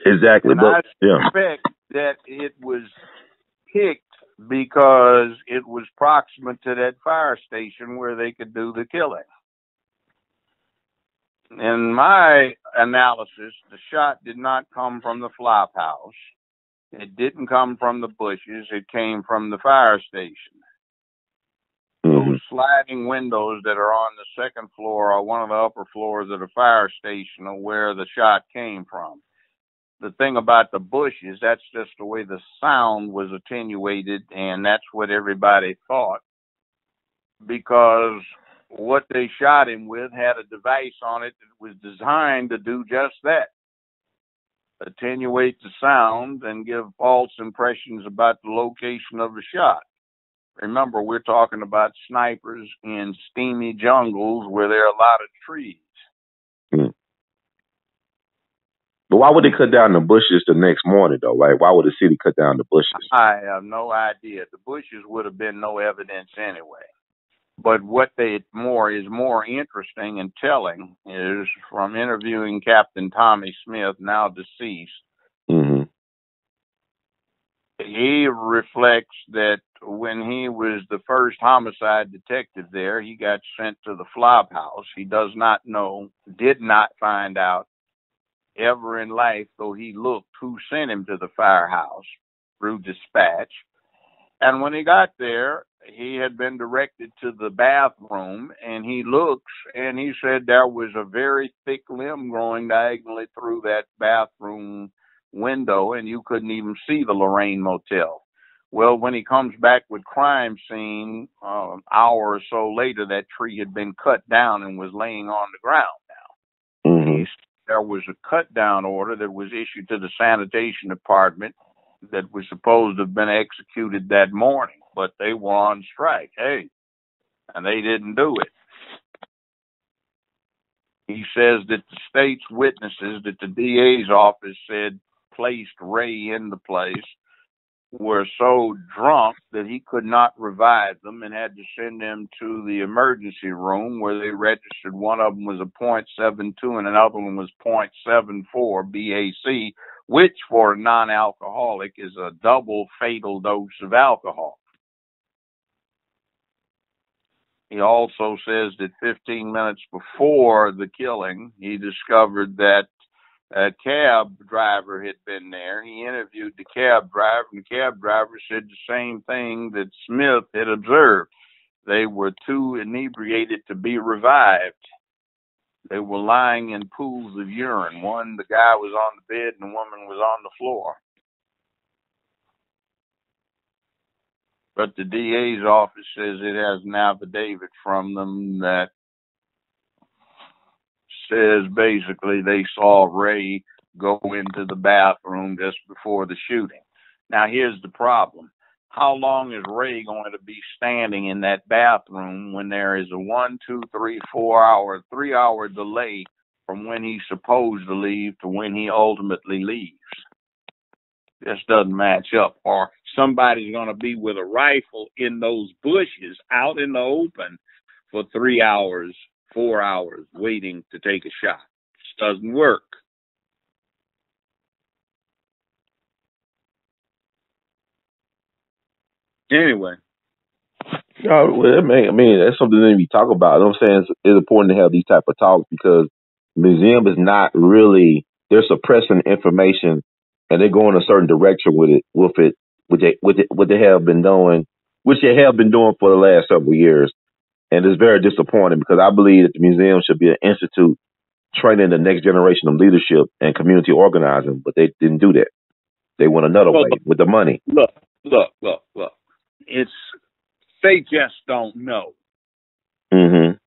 Exactly. And I suspect that it was picked because it was proximate to that fire station where they could do the killing. In my analysis, the shot did not come from the flop house. It didn't come from the bushes. It came from the fire station. Mm-hmm. Those sliding windows that are on the second floor or one of the upper floors of the fire station are where the shot came from. The thing about the bushes, that's just the way the sound was attenuated, and that's what everybody thought, because what they shot him with had a device on it that was designed to do just that. Attenuate the sound and give false impressions about the location of the shot. Remember, we're talking about snipers in steamy jungles where there are a lot of trees. Mm. But why would they cut down the bushes the next morning, though? Like, why would the city cut down the bushes? I have no idea. The bushes would have been no evidence anyway. But what is more interesting and telling is from interviewing Captain Tommy Smith, now deceased. Mm-hmm. He reflects that when he was the first homicide detective there, he got sent to the flop house. He does not know, did not find out ever in life, though he looked, who sent him to the firehouse through dispatch. And when he got there, he had been directed to the bathroom, and he looks, and he said there was a very thick limb growing diagonally through that bathroom window, and you couldn't even see the Lorraine Motel. Well, when he comes back with crime scene, an hour or so later, that tree had been cut down and was laying on the ground now. Mm-hmm. There was a cut down order that was issued to the sanitation department that was supposed to have been executed that morning, but they were on strike. Hey, and they didn't do it. He says that the state's witnesses that the DA's office said placed Ray in the place were so drunk that he could not revive them and had to send them to the emergency room where they registered. One of them was a .72 and another one was .74 BAC, which for a non-alcoholic is a double fatal dose of alcohol. He also says that 15 minutes before the killing, he discovered that a cab driver had been there. He interviewed the cab driver, and the cab driver said the same thing that SmITh had observed. They were too inebriated to be revived. They were lying in pools of urine. The guy was on the bed and the woman was on the floor. But the DA's office says it has an affidavit from them that says basically they saw Ray go into the bathroom just before the shooting. Now, here's the problem. How long is Ray going to be standing in that bathroom when there is a 1, 2, 3, 4 hour, 3 hour delay from when he's supposed to leave to when he ultimately leaves? This doesn't match up. Or somebody's going to be with a rifle in those bushes out in the open for 3 hours, 4 hours waiting to take a shot. It doesn't work. Anyway. I mean, that's something that we talk about. You know what I'm saying? It's important to have these type of talks because the museum is not really, they're suppressing information and they're going a certain direction with what they have been doing, which they have been doing for the last several years. And it's very disappointing because I believe that the museum should be an institute training the next generation of leadership and community organizing, but they didn't do that. They went another way with the money. Look. They just don't know. Mm-hmm.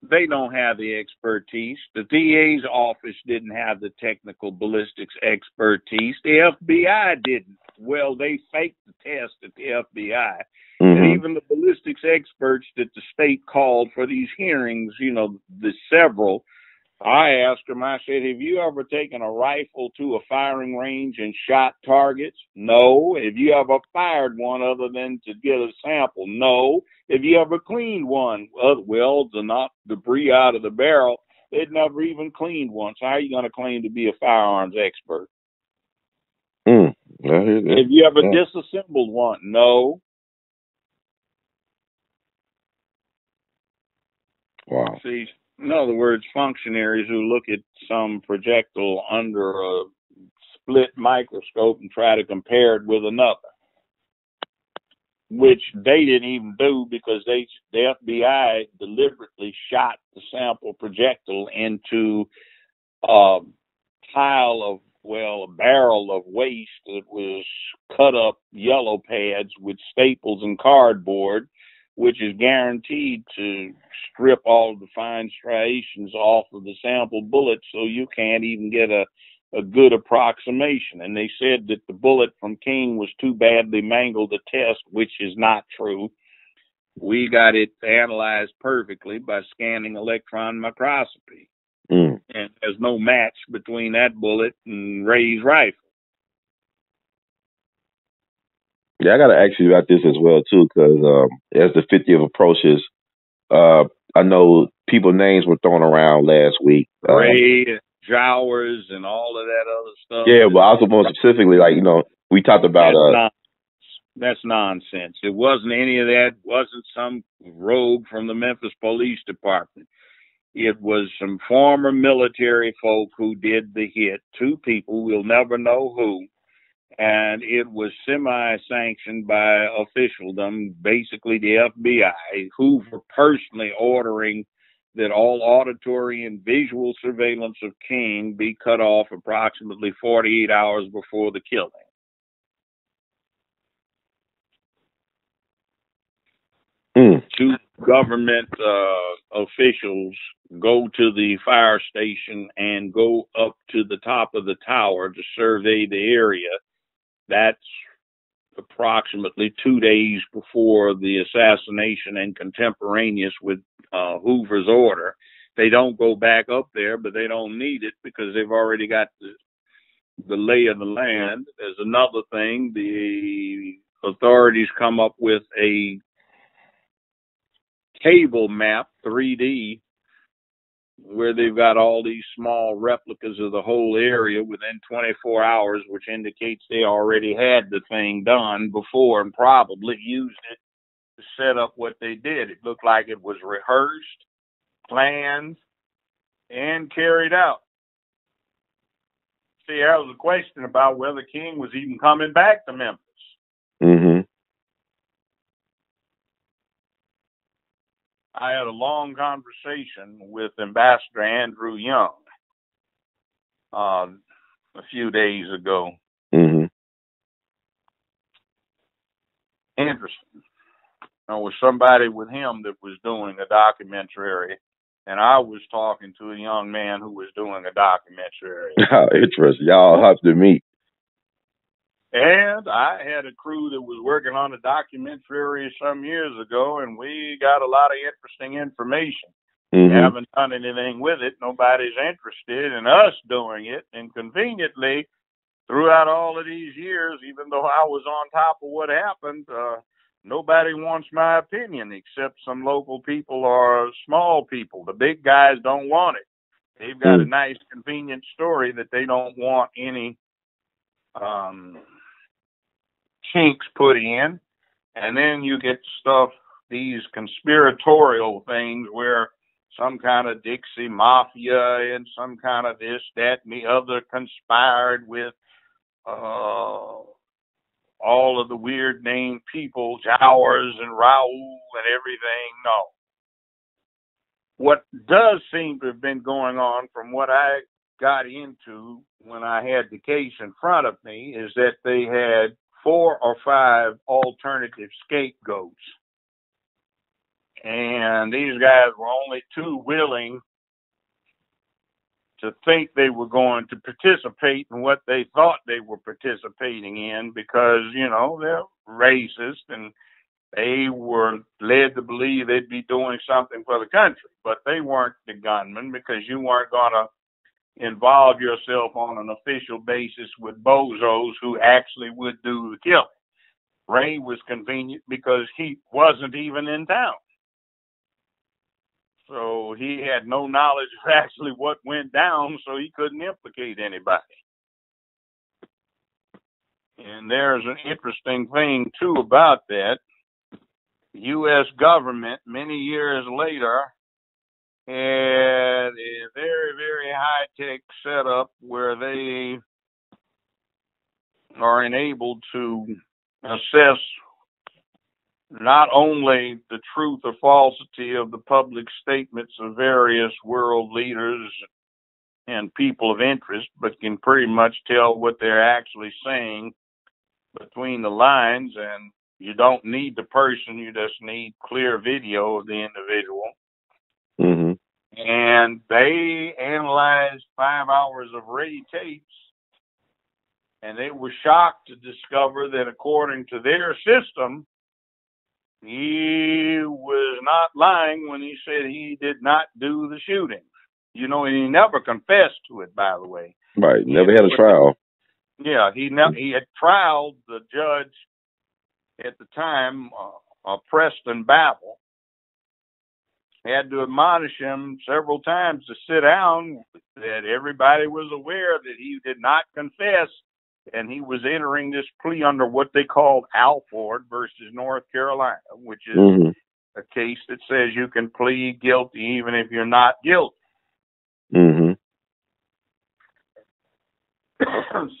They don't have the expertise. The DA's office didn't have the technical ballistics expertise. The FBI didn't. Well, they faked the test at the FBI And even the ballistics experts that the state called for these hearings, you know, the several, I asked them, I said, have you ever taken a rifle to a firing range and shot targets? No. Have you ever fired one other than to get a sample? No. Have you ever cleaned one? Well, to knock debris out of the barrel, they'd never even cleaned one. So how are you going to claim to be a firearms expert? Have you ever disassembled one? No. Wow. See, in other words, functionaries who look at some projectile under a split microscope and try to compare it with another, which they didn't even do because the FBI deliberately shot the sample projectile into a barrel of waste that was cut up yellow pads with staples and cardboard, which is guaranteed to strip all of the fine striations off of the sample bullet so you can't even get a good approximation. And they said that the bullet from King was too badly mangled to test, which is not true. We got it analyzed perfectly by scanning electron microscopy. And there's no match between that bullet and Ray's rifle. Yeah, I got to ask you about this as well, too, because as the 50th approaches, I know people's names were thrown around last week. Ray, Jowers, and all of that other stuff. Yeah, but also more specifically, like, you know, we talked about... That's nonsense. It wasn't any of that. It wasn't some rogue from the Memphis Police Department. It was some former military folk who did the hit. 2 people, we'll never know who. And it was semi-sanctioned by officialdom, basically the FBI, who were personally ordering that all auditory and visual surveillance of King be cut off approximately 48 hours before the killing. Two government officials go to the fire station and go up to the top of the tower to survey the area. That's approximately 2 days before the assassination and contemporaneous with Hoover's order. They don't go back up there, but they don't need it because they've already got the lay of the land. There's another thing. The authorities come up with a table map, 3D, where they've got all these small replicas of the whole area within 24 hours, which indicates they already had the thing done before and probably used it to set up what they did. It looked like it was rehearsed, planned, and carried out. See, there was a question about whether King was even coming back to Memphis. I had a long conversation with Ambassador Andrew Young a few days ago. Interesting. There was somebody with him that was doing a documentary, and I was talking to a young man who was doing a documentary. Interesting. Y'all have to meet. And I had a crew that was working on a documentary some years ago, and we got a lot of interesting information. We haven't done anything with it. Nobody's interested in us doing it. And conveniently, throughout all of these years, even though I was on top of what happened, nobody wants my opinion except some local people or small people. The big guys don't want it. They've got a nice, convenient story that they don't want any chinks put in, and then you get stuff, these conspiratorial things where some kind of Dixie Mafia and some kind of this, that, and the other conspired with all of the weird named people, Jowers and Raoul and everything. No. What does seem to have been going on from what I got into when I had the case in front of me is that they had 4 or 5 alternative scapegoats. And these guys were only too willing to think they were going to participate in what they thought they were participating in because, you know, they're racist and They were led to believe they'd be doing something for the country, but they weren't the gunmen because you weren't going to involve yourself on an official basis with bozos who actually would do the killing. Ray was convenient because he wasn't even in town. So he had no knowledge of actually what went down, so he couldn't implicate anybody. And there's an interesting thing, too, about that. The U.S. government, many years later, had a very, very high-tech setup where they are enabled to assess not only the truth or falsity of the public statements of various world leaders and people of interest, but can pretty much tell what they're actually saying between the lines. And you don't need the person, you just need clear video of the individual. Mm-hmm. And they analyzed 5 hours of Ray tapes, and they were shocked to discover that according to their system, he was not lying when he said he did not do the shooting. You know, and he never confessed to it, by the way. Right, never had a trial. Yeah, he had trialed the judge at the time, Preston Babel. Had to admonish him several times to sit down, that everybody was aware that he did not confess, and he was entering this plea under what they called Alford versus North Carolina, which is a case that says you can plead guilty even if you're not guilty. Mm-hmm.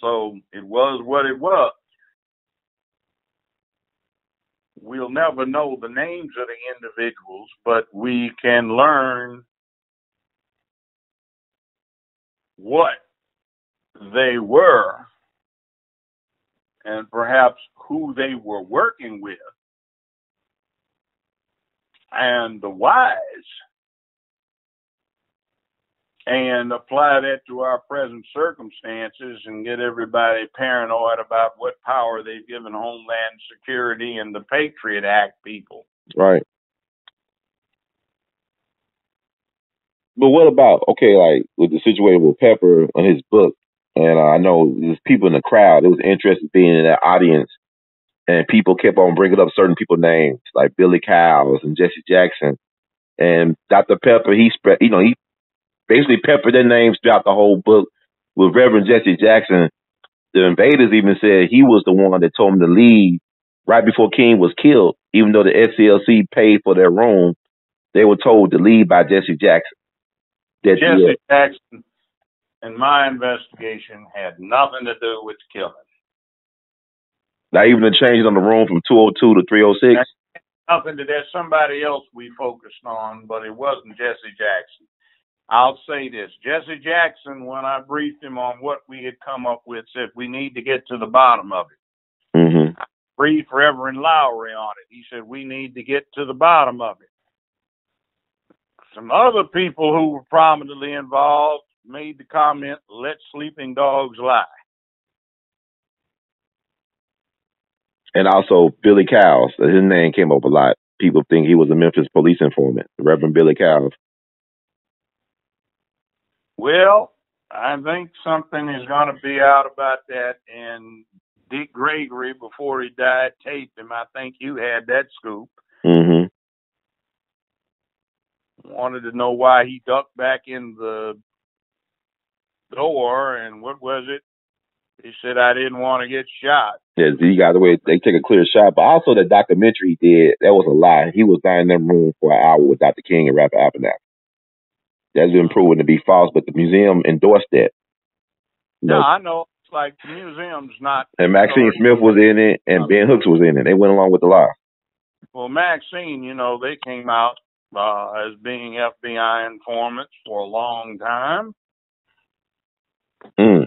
So it was what it was. We'll never know the names of the individuals, but we can learn what they were and perhaps who they were working with and the whys, and apply that to our present circumstances and get everybody paranoid about what power they've given Homeland Security and the Patriot Act people. Right. But what about, okay, like with the situation with Pepper on his book, and I know there's people in the crowd, it was interesting being in that audience, and people kept on bringing up certain people's names, like Billy Cowles and Jesse Jackson. And Dr. Pepper, he basically peppered their names throughout the whole book. With Reverend Jesse Jackson, the invaders even said he was the one that told him to leave right before King was killed. Even though the SCLC paid for their room, they were told to leave by Jesse Jackson. Jesse Jackson, in my investigation, had nothing to do with the killing. Not even the change on the room from 202 to 306? Nothing to that. Somebody else we focused on, but it wasn't Jesse Jackson. I'll say this. Jesse Jackson, when I briefed him on what we had come up with, said we need to get to the bottom of it. Mm-hmm. I briefed Reverend Lowry on it. He said we need to get to the bottom of it. Some other people who were prominently involved made the comment, let sleeping dogs lie. And also Billy Cowles. His name came up a lot. People think he was a Memphis police informant, Reverend Billy Cowles. Well, I think something is going to be out about that. And Dick Gregory, before he died, taped him. I think you had that scoop. Mm-hmm. Wanted to know why he ducked back in the door, and what was it? He said, I didn't want to get shot. Yes, he got away. They took a clear shot. But also the documentary he did, that was a lie. He was down in that room for an hour with Dr. King and Rapper Abernathy. That's been proven to be false, but the museum endorsed that. No, I know. It's like the museum's not. And Maxine Smith was in it, and Ben Hooks was in it. They went along with the lie. Well, Maxine, they came out as being FBI informants for a long time. Mm.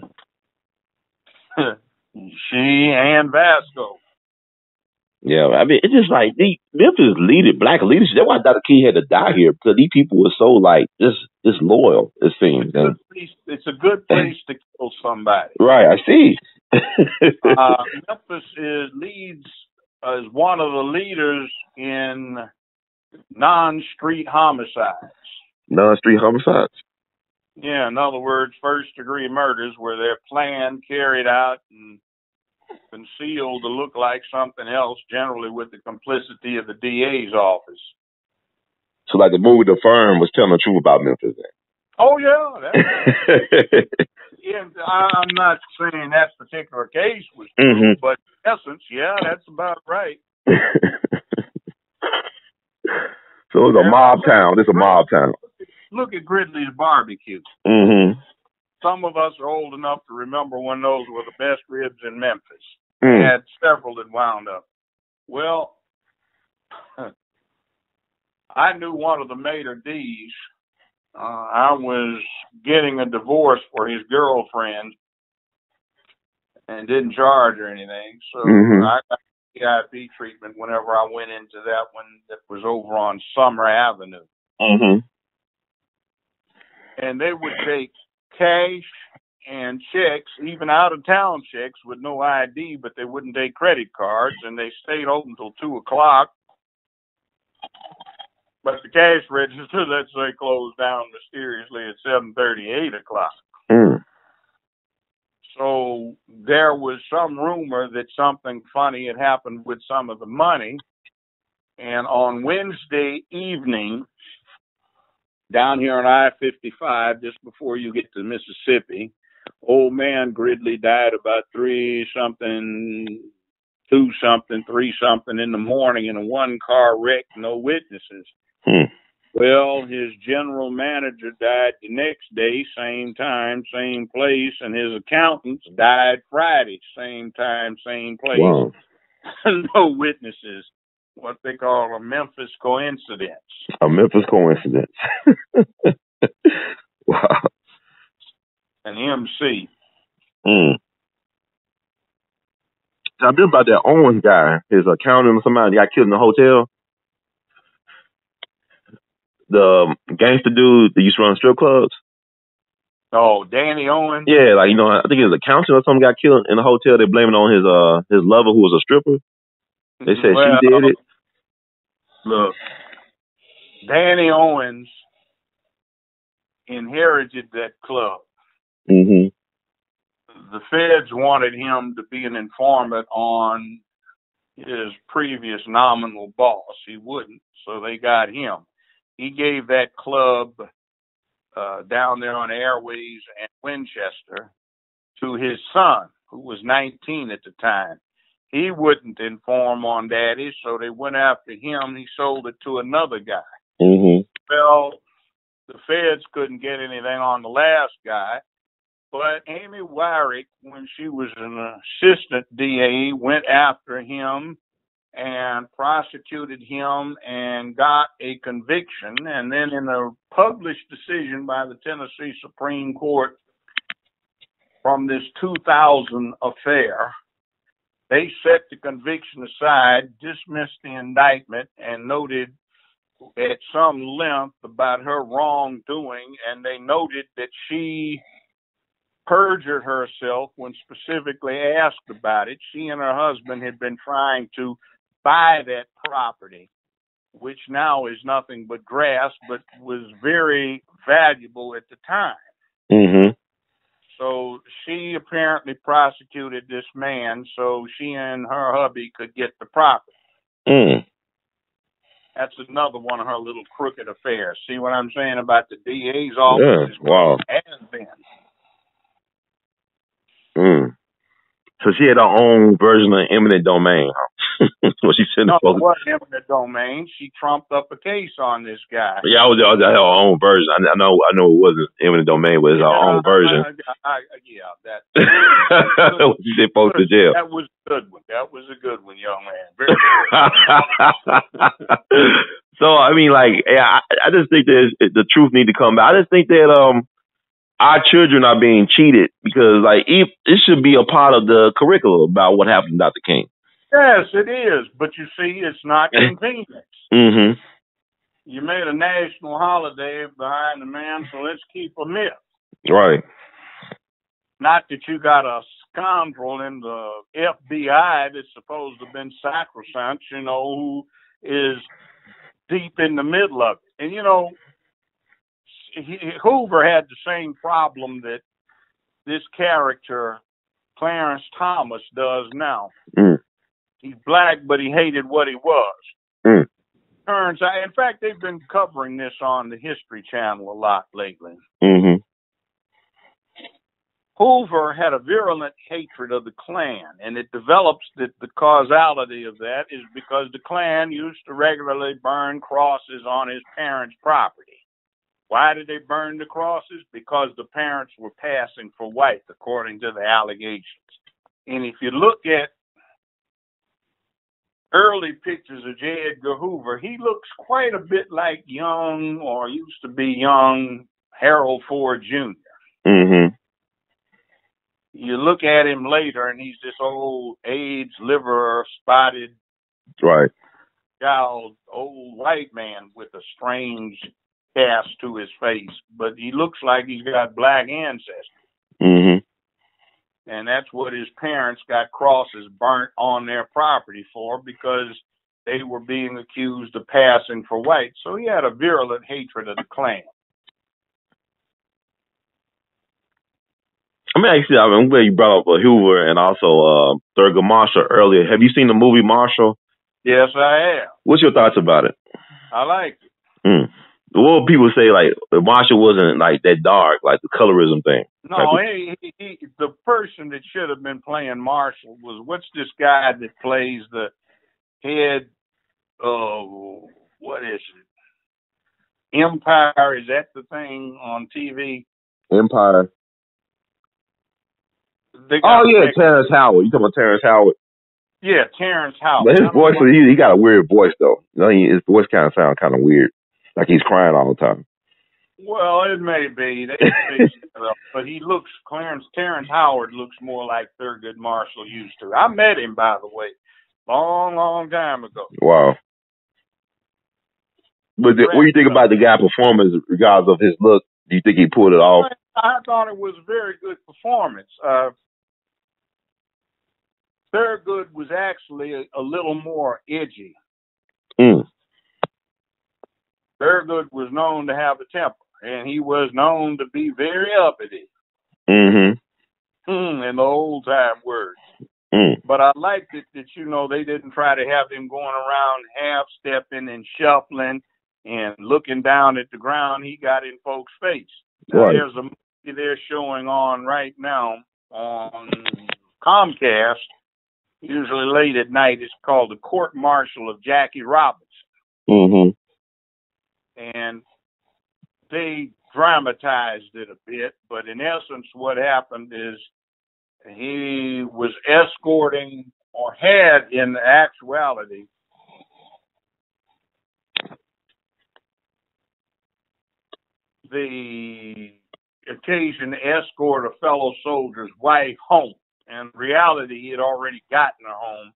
She and Vasco. Yeah, I mean, it's just like Memphis black leadership. That's why Dr. King had to die here, because these people were so just loyal, it seems. It's a good place to kill somebody. Right, I see. Memphis leads is one of the leaders in non-street homicides. Non-street homicides. Yeah, in other words, first-degree murders where they're planned, carried out, and concealed to look like something else, generally with the complicity of the DA's office. So, like the movie The Firm was telling the truth about Memphis. Then. Oh yeah, yeah. I'm not saying that particular case was true, but in essence, yeah, that's about right. So it's a mob town. It's a mob town. Look at Gridley's Barbecue. Mm-hmm. Some of us are old enough to remember when those were the best ribs in Memphis. They had several that wound up. Well, I knew one of the maitre d's. I was getting a divorce for his girlfriend and didn't charge or anything. So I got VIP treatment whenever I went into that one that was over on Summer Avenue. Mm-hmm. And they would take cash and checks, even out-of-town checks with no ID, but they wouldn't take credit cards, and they stayed open until 2 o'clock. But the cash register, let's say, closed down mysteriously at 7:30, 8 o'clock. So there was some rumor that something funny had happened with some of the money. And on Wednesday evening, down here on I-55, just before you get to Mississippi, old man Gridley died about 3-something, 2-something, 3-something in the morning in a one-car wreck, no witnesses. Well, his general manager died the next day, same time, same place, and his accountants died Friday, same time, same place. Wow. No witnesses. What they call a Memphis coincidence. A Memphis coincidence. Wow. An MC. I did about that Owens guy, his accountant or somebody got killed in the hotel. The gangster dude that used to run strip clubs. Oh, Danny Owens? Yeah, like, you know, I think his accountant or something got killed in the hotel. They blame it on his lover who was a stripper. They said she did it. Look, Danny Owens inherited that club. Mm-hmm. The feds wanted him to be an informant on his previous nominal boss. He wouldn't, so they got him. He gave that club down there on Airways and Winchester to his son, who was 19 at the time. He wouldn't inform on Daddy, so they went after him. He sold it to another guy. Mm-hmm. Well, the feds couldn't get anything on the last guy, but Amy Wyrick, when she was an assistant DA, went after him and prosecuted him and got a conviction. And then in a published decision by the Tennessee Supreme Court from this 2000 affair, they set the conviction aside, dismissed the indictment, and noted at some length about her wrongdoing. And they noted that she perjured herself when specifically asked about it. She and her husband had been trying to buy that property, which now is nothing but grass, but was very valuable at the time. Mm-hmm. So she apparently prosecuted this man so she and her hubby could get the property. That's another one of her little crooked affairs. See what I'm saying about the DA's office? Yeah. Wow. Has been. So she had her own version of eminent domain, huh? Well, she shouldn't No, have it wasn't eminent domain. She trumped up a case on this guy. Yeah, I was her own version. I know it wasn't eminent domain, but it's her own version. That. She said post to jail. That was a good one. That was a good one, young man. Very good. So I mean, like, yeah, I just think that the truth need to come back. I just think that our children are being cheated because, like, it should be a part of the curriculum about what happened to Dr. King. Yes, it is. But you see, it's not convenient. Mm-hmm. You made a national holiday behind the man, so let's keep a myth. Right. Not that you got a scoundrel in the FBI that's supposed to have been sacrosanct, who is deep in the middle of it. And, Hoover had the same problem that this character, Clarence Thomas, does now. He's black, but he hated what he was. Turns out, in fact, they've been covering this on the History Channel a lot lately. Hoover had a virulent hatred of the Klan, and it develops that the causality of that is because the Klan used to regularly burn crosses on his parents' property. Why did they burn the crosses? Because the parents were passing for white, according to the allegations. And if you look at early pictures of J. Edgar Hoover, he looks quite a bit like young, or used to be young, Harold Ford Jr. You look at him later, and he's this old AIDS, liver spotted, old white man with a strange cast to his face, but he looks like he's got black ancestry. And that's what his parents got crosses burnt on their property for, because they were being accused of passing for white. So he had a virulent hatred of the Klan. I'm glad you brought up Hoover and also Thurgood Marshall earlier. Have you seen the movie Marshall? Yes, I have. What's your thoughts about it? I like it. What would people say, like, Marshall wasn't, like, that dark, like the colorism thing? No, the person that should have been playing Marshall was, what's this guy that plays the head of, what is it? Empire, is that the thing on TV? Empire. Terrence Howard. You talking about Terrence Howard? Yeah, Terrence Howard. But his voice, he got a weird voice, though. His voice kind of sounds kind of weird. Like he's crying all the time. Well, it may be. But he looks, Terrence Howard looks more like Thurgood Marshall used to. I met him, by the way, long, long time ago. Wow. But what do you think about the guy's performance, regardless of his look? Do you think he pulled it off? I thought it was a very good performance. Thurgood was actually a little more edgy. Thurgood was known to have a temper, and he was known to be very uppity. In the old time words. But I liked it that, they didn't try to have him going around half-stepping and shuffling and looking down at the ground. He got in folks' face. Now, there's a movie they're showing on right now on Comcast, usually late at night. It's called The Court Martial of Jackie Robinson. And they dramatized it a bit, but in essence what happened is he was escorting, or had in actuality, the occasion to escort a fellow soldier's wife home. In reality, he had already gotten her home.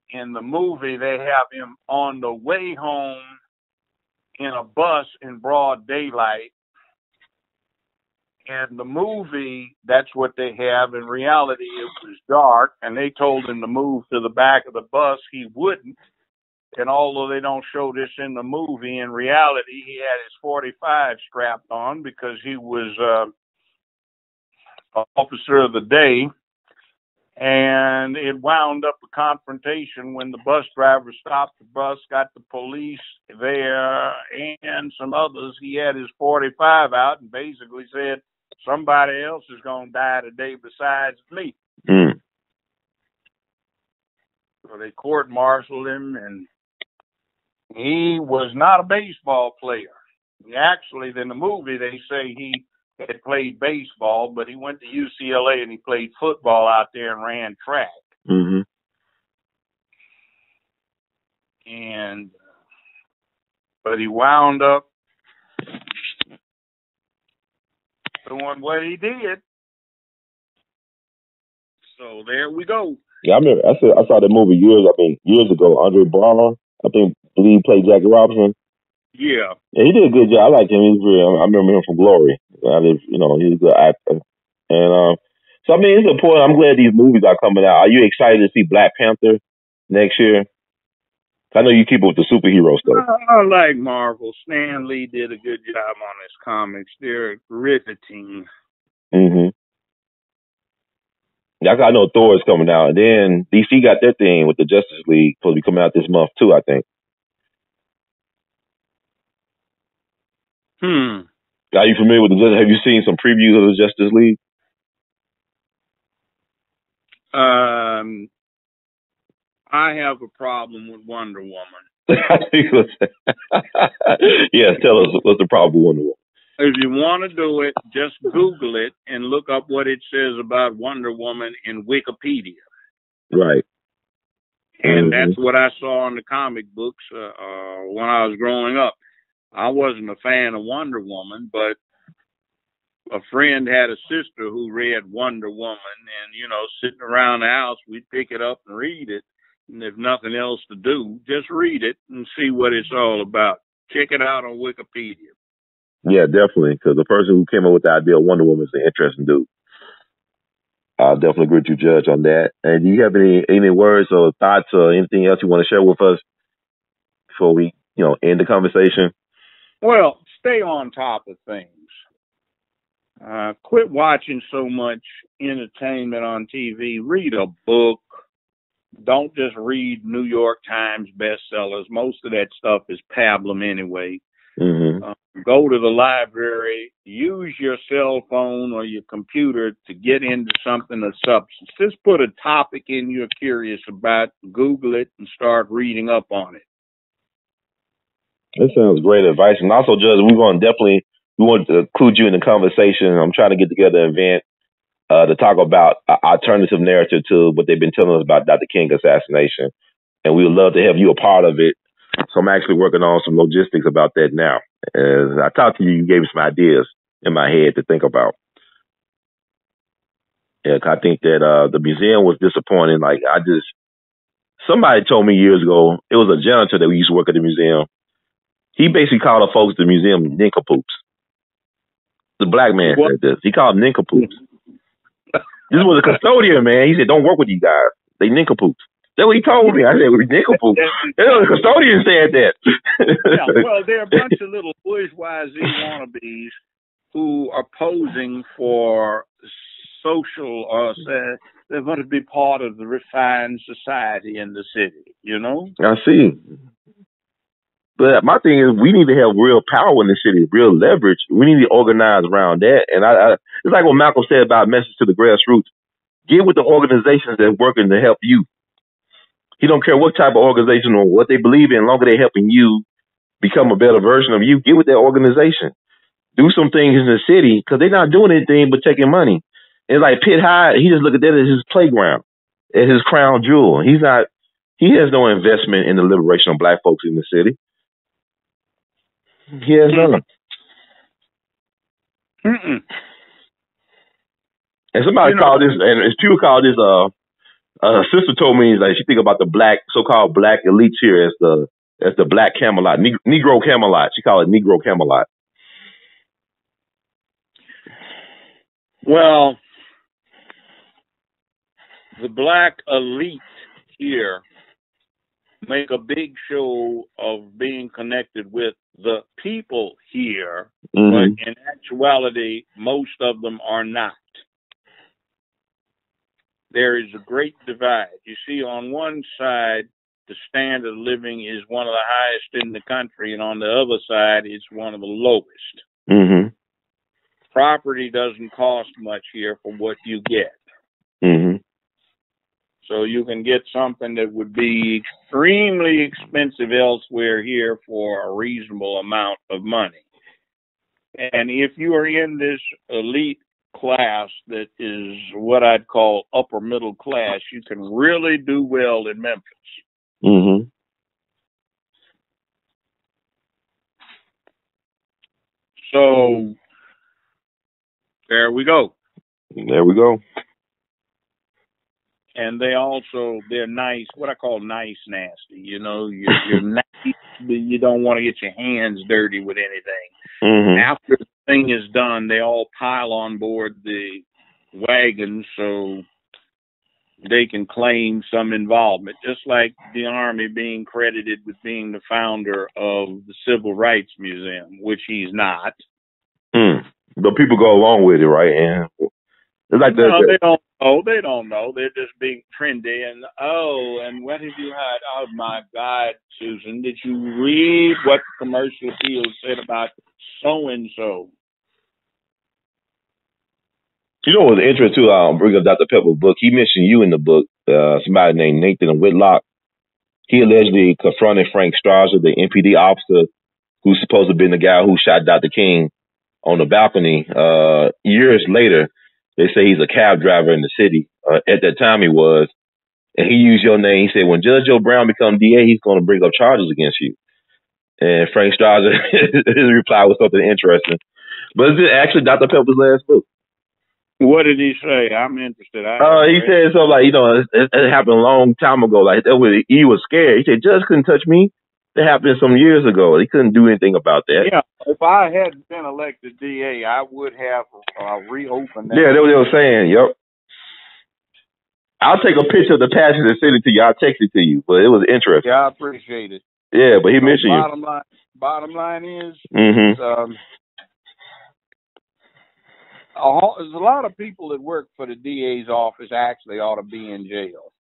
In the movie, they have him on the way home in a bus in broad daylight. And the movie, that's what they have. In reality, it was dark, and they told him to move to the back of the bus. He wouldn't. And although they don't show this in the movie, in reality, he had his 45 strapped on because he was an officer of the day. And it wound up a confrontation when the bus driver stopped the bus, got the police there and some others. He had his 45 out and basically said, somebody else is going to die today besides me. So they court-martialed him, and he was not a baseball player. Actually, in the movie, they say he had played baseball, but he went to UCLA and he played football out there and ran track. But he wound up doing what he did. So there we go. Yeah, I remember. I saw that movie years ago. Andre Braugher, believe he played Jackie Robinson. Yeah, he did a good job. I like him. I remember him from Glory. He was a good actor. And So I mean, it's important. I'm glad these movies are coming out. Are you excited to see Black Panther next year? I know you keep up with the superhero stuff. I like Marvel. Stan Lee did a good job on his comics. They're riveting. Mm-hmm. I know Thor is coming out, and then DC got their thing with the Justice League supposed to be coming out this month too, I think. Are you familiar with the Justice? Have you seen some previews of the Justice League? I have a problem with Wonder Woman. Yes, tell us what's the problem with Wonder Woman. If you want to do it, just Google it and look up what it says about Wonder Woman in Wikipedia. Right. And that's what I saw in the comic books when I was growing up. I wasn't a fan of Wonder Woman, but a friend had a sister who read Wonder Woman, and, you know, sitting around the house, we'd pick it up and read it. And if nothing else to do, just read it and see what it's all about. Check it out on Wikipedia. Yeah, definitely, because the person who came up with the idea of Wonder Woman is an interesting dude. I'll definitely agree with you, Judge, on that. And do you have any words or thoughts or anything else you want to share with us before we, end the conversation? Well, stay on top of things. Quit watching so much entertainment on TV. Read a book. Don't just read New York Times bestsellers. Most of that stuff is pablum anyway. Go to the library. Use your cell phone or your computer to get into something of substance. Just put a topic in you're curious about, Google it, and start reading up on it. That sounds great advice. And also, Judge, we want to include you in the conversation. I'm trying to get together an event to talk about alternative narrative to what they've been telling us about Dr. King assassination. And we would love to have you a part of it. So I'm actually working on some logistics about that now. As I talked to you, you gave me some ideas in my head to think about. Yeah, I think that the museum was disappointing. Somebody told me years ago, it was a janitor that we used to work at the museum. He basically called the folks at the museum nincompoops. The black man said this. He called them nincompoops. This was a custodian, man. He said, don't work with these guys. They nincompoops. That's what he told me. I said, we're nincompoops. The custodian said that. Yeah, well, they're a bunch of little bourgeoisie wannabes who are posing for social, they want to be part of the refined society in the city, you know? I see. But my thing is, we need to have real power in the city, real leverage. We need to organize around that. And it's like what Malcolm said about message to the grassroots. Get with the organizations that are working to help you. He don't care what type of organization or what they believe in, as long as they're helping you become a better version of you. Get with that organization. Do some things in the city, because they're not doing anything but taking money. And it's like Pitt High, he just look at that as his playground, as his crown jewel. He has no investment in the liberation of black folks in the city. He has none. And somebody called this, and people call this, her sister told me, she think about the so-called black elites here as the black Camelot, Negro Camelot. She called it Negro Camelot. Well, the black elite here make a big show of being connected with the people here, but in actuality, most of them are not. There is a great divide. You see, on one side, the standard of living is one of the highest in the country, and on the other side, it's one of the lowest. Property doesn't cost much here for what you get. So you can get something that would be extremely expensive elsewhere here for a reasonable amount of money. And if you are in this elite class that is what I'd call upper middle class, you can really do well in Memphis. So there we go. And they're nice, what I call nice nasty. You know, you're nice, but you don't want to get your hands dirty with anything. After the thing is done, they all pile on board the wagons so they can claim some involvement, just like the Army being credited with being the founder of the Civil Rights Museum, which he's not. But people go along with it, right? And it's like no, they don't know. They don't know. They're just being trendy. And and what have you had? Oh my God, Susan, did you read what the commercial field said about so and so? You know what's interesting too? Bring up Dr. Pepper's book. He mentioned you in the book. Somebody named Nathan Whitlock. He allegedly confronted Frank Strasser, the MPD officer who's supposed to have been the guy who shot Dr. King on the balcony. Years later, they say he's a cab driver in the city. At that time, he was. And he used your name. He said, when Judge Joe Brown becomes DA, he's going to bring up charges against you. And Frank Strasser, his reply was something interesting. But it's actually Dr. Pepper's last book. What did he say? I'm interested. He said something like, it happened a long time ago. Like, he was scared. He said, Judge couldn't touch me. That happened some years ago. He couldn't do anything about that. Yeah, if I hadn't been elected DA, I would have reopened that. Yeah, that's what they were saying. Yep. I'll take a picture of the passage and send it to you. I'll text it to you. But it was interesting. Yeah, I appreciate it. Yeah, but he mentioned you. Bottom line is, there's a lot of people that work for the DA's office actually ought to be in jail.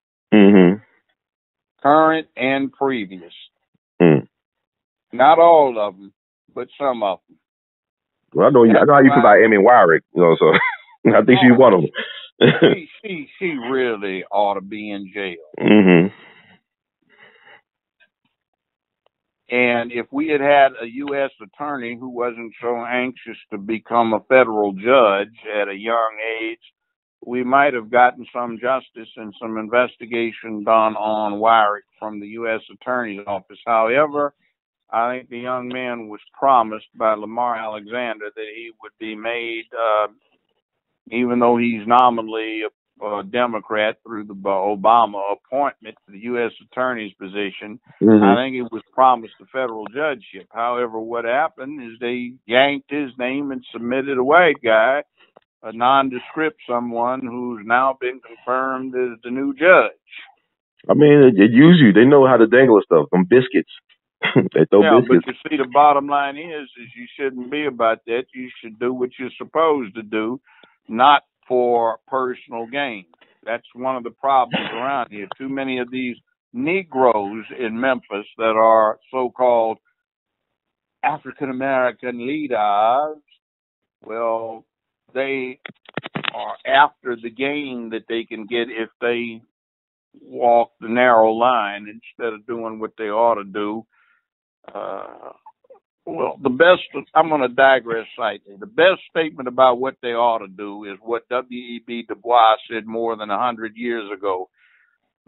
Current and previous. Not all of them, but some of them. Well, I know how you feel about Amy Wyrick, so I think she's one of them. she really ought to be in jail. And if we had had a U.S. attorney who wasn't so anxious to become a federal judge at a young age, we might have gotten some justice and some investigation done on Wyrick from the U.S. Attorney's Office. However, I think the young man was promised by Lamar Alexander that he would be made, even though he's nominally a Democrat through the Obama appointment to the U.S. Attorney's position. I think he was promised a federal judgeship. However, what happened is they yanked his name and submitted a white guy, a nondescript someone who's now been confirmed as the new judge. I mean, it usually they know how to dangle stuff, some biscuits. They throw biscuits. But you see, the bottom line is you shouldn't be about that. You should do what you're supposed to do, not for personal gain. That's one of the problems around here. Too many of these Negroes in Memphis that are so-called African-American leaders, well, they are after the gain that they can get if they walk the narrow line instead of doing what they ought to do. I'm going to digress slightly. The best statement about what they ought to do is what W.E.B. Du Bois said more than 100 years ago.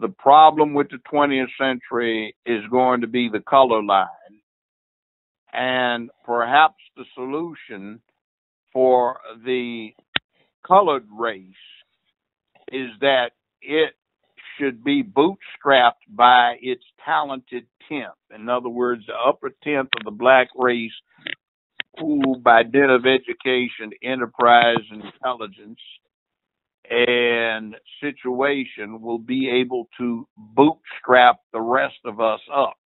The problem with the 20th century is going to be the color line. And perhaps the solution for the colored race is that it should be bootstrapped by its talented tenth. In other words, the upper tenth of the black race, who by dint of education, enterprise, intelligence, and situation will be able to bootstrap the rest of us up.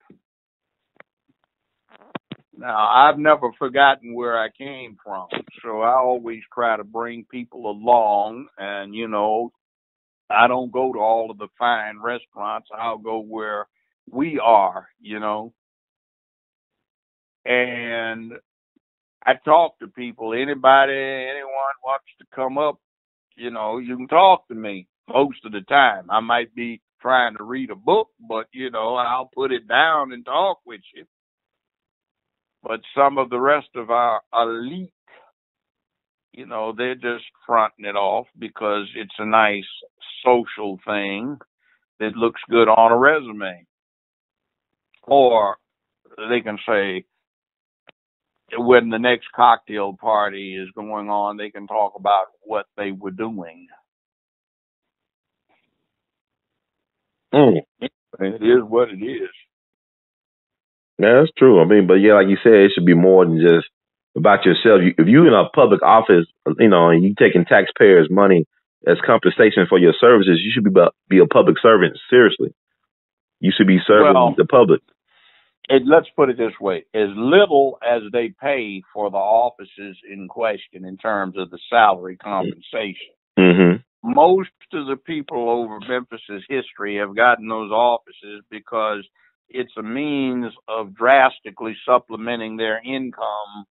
Now, I've never forgotten where I came from, so I always try to bring people along, and, I don't go to all of the fine restaurants. I'll go where we are, and I talk to people. Anyone wants to come up, you can talk to me most of the time. I might be trying to read a book, but, I'll put it down and talk with you. But some of the rest of our elite, they're just fronting it off because it's a nice social thing that looks good on a resume. Or they can say, when the next cocktail party is going on, they can talk about what they were doing. It is what it is. Yeah, that's true. I mean, but yeah, like you said, it should be more than just about yourself. If you're in a public office, and you're taking taxpayers' money as compensation for your services, you should be a public servant. Seriously, you should be serving the public. Let's put it this way: as little as they pay for the offices in question in terms of the salary compensation, most of the people over Memphis's history have gotten those offices because it's a means of drastically supplementing their income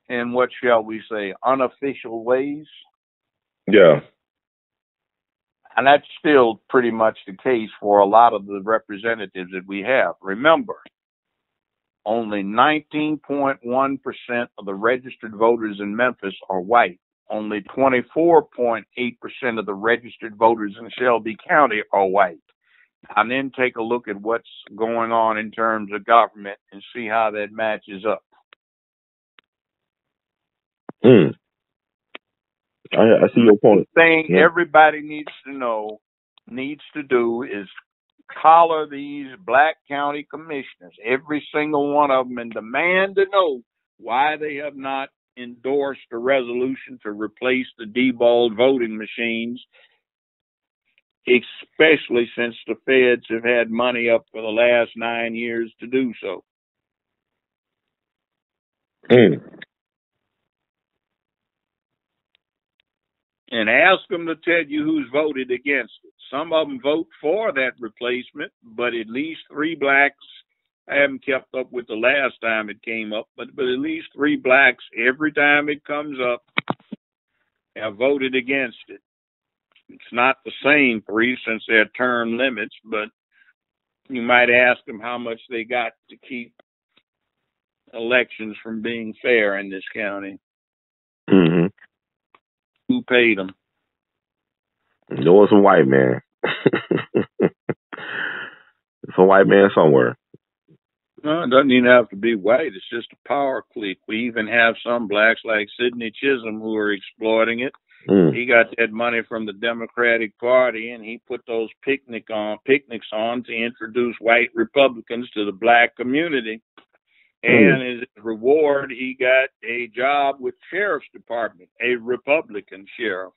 in, what shall we say, unofficial ways. Yeah. And that's still pretty much the case for a lot of the representatives that we have. Remember, only 19.1% of the registered voters in Memphis are white. Only 24.8% of the registered voters in Shelby County are white. And then take a look at what's going on in terms of government and see how that matches up. I see your point. The thing everybody needs to do is collar these black county commissioners, every single one of them, and demand to know why they have not endorsed a resolution to replace the deballed voting machines, especially since the feds have had money up for the last 9 years to do so. And ask them to tell you who's voted against it. Some of them vote for that replacement, but at least 3 blacks, I haven't kept up with the last time it came up, but at least 3 blacks, every time it comes up, have voted against it. It's not the same 3 since they're term limits, but you might ask them how much they got to keep elections from being fair in this county. Who paid them? There was some white man. Some white man somewhere. No, it doesn't even have to be white. It's just a power clique. We even have some blacks like Sidney Chisholm who are exploiting it. He got that money from the Democratic Party, and he put those picnics on to introduce white Republicans to the black community. And as a reward, he got a job with Sheriff's Department, a Republican sheriff.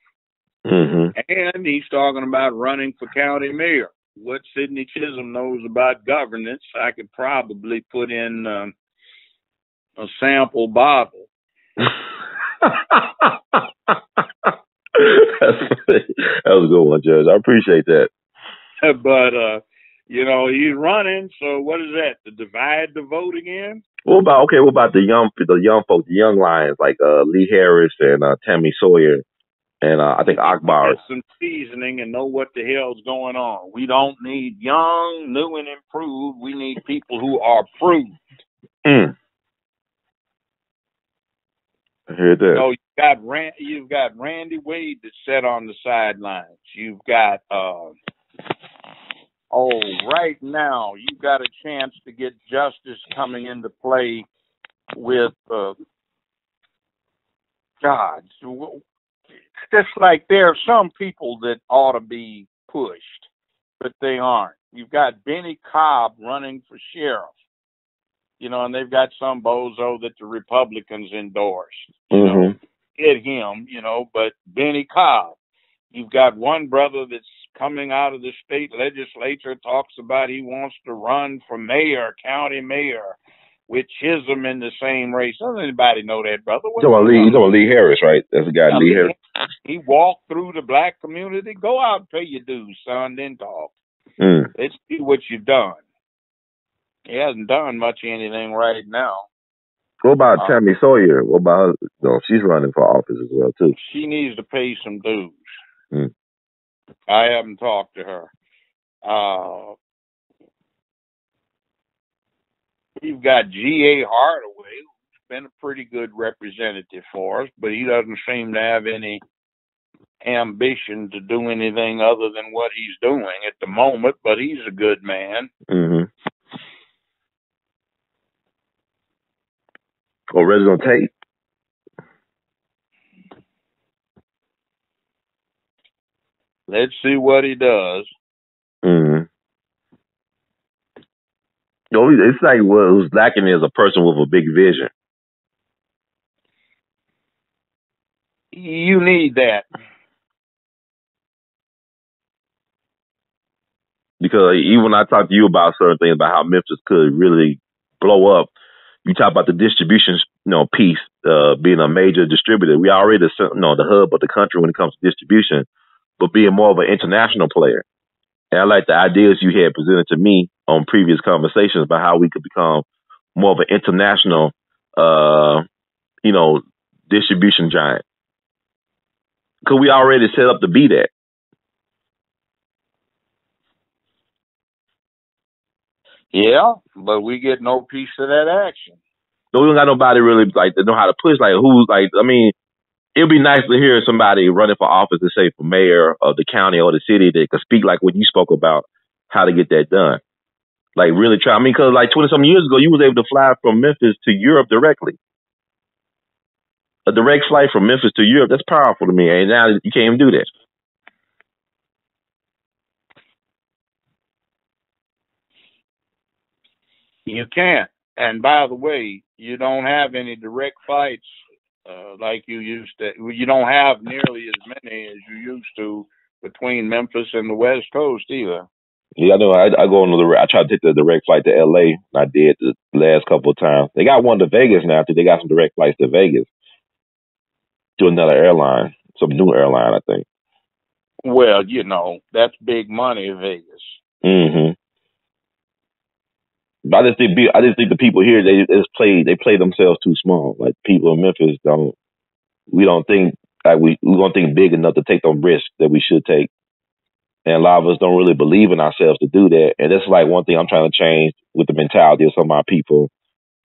And he's talking about running for county mayor. What Sidney Chisholm knows about governance, I could probably put in a sample bottle. That was a good one, Judge. I appreciate that. But, he's running. So what is that? To divide the vote again? What about the young folks, the young lions like Lee Harris and Tammy Sawyer and I think Akbar? Get some seasoning and know what the hell's going on. We don't need young, new, and improved. We need people who are proved. I hear that. You've got Randy Wade that's set on the sidelines. You've got right now you've got a chance to get justice coming into play with God. It's just like there are some people that ought to be pushed, but they aren't. You've got Benny Cobb running for sheriff. And they've got some bozo that the Republicans endorsed. Hit him, but Benny Cobb. You've got one brother that's coming out of the state legislature, talks about he wants to run for mayor, county mayor, with Chisholm in the same race. Doesn't anybody know that, brother? You're talking about Lee Harris, right? That's the guy, Lee Harris. He walked through the black community. Go out and pay your dues, son, then talk. Let's see what you've done. He hasn't done much of anything right now. What about Tammy Sawyer? What about her? She's running for office as well, too. She needs to pay some dues. I haven't talked to her. We've got G.A. Hardaway, who's been a pretty good representative for us, but he doesn't seem to have any ambition to do anything other than what he's doing at the moment, but he's a good man. Or Reginald Tate. Let's see what he does. It's like what was lacking is a person with a big vision. You need that. Because even when I talk to you about certain things about how Memphis could really blow up, you talk about the distribution, piece, being a major distributor. We already, the hub of the country when it comes to distribution, but being more of an international player. And I like the ideas you had presented to me on previous conversations about how we could become more of an international, distribution giant. Because we already set up to be that. Yeah, but we get no piece of that action. So we don't got nobody really like to know how to push. Like who's like? I mean, it'd be nice to hear somebody running for office to say for mayor of the county or the city that could speak like what you spoke about, how to get that done. Like really try. I mean, because like 20-some years ago, you was able to fly from Memphis to Europe directly. A direct flight from Memphis to Europe, that's powerful to me. And now you can't even do that. You can't. And by the way, you don't have any direct flights like you used to. You don't have nearly as many as you used to between Memphis and the West Coast either. Yeah, I know. I go on I try to take the direct flight to L.A. I did the last couple of times. They got one to Vegas now. They got some direct flights to Vegas to another airline, some new airline, I think. Well, that's big money in Vegas. Mm-hmm. But I just think the people here they play themselves too small. Like people in Memphis we don't think like we don't think big enough to take the risks that we should take. And a lot of us don't really believe in ourselves to do that. And that's like one thing I'm trying to change with the mentality of some of my people,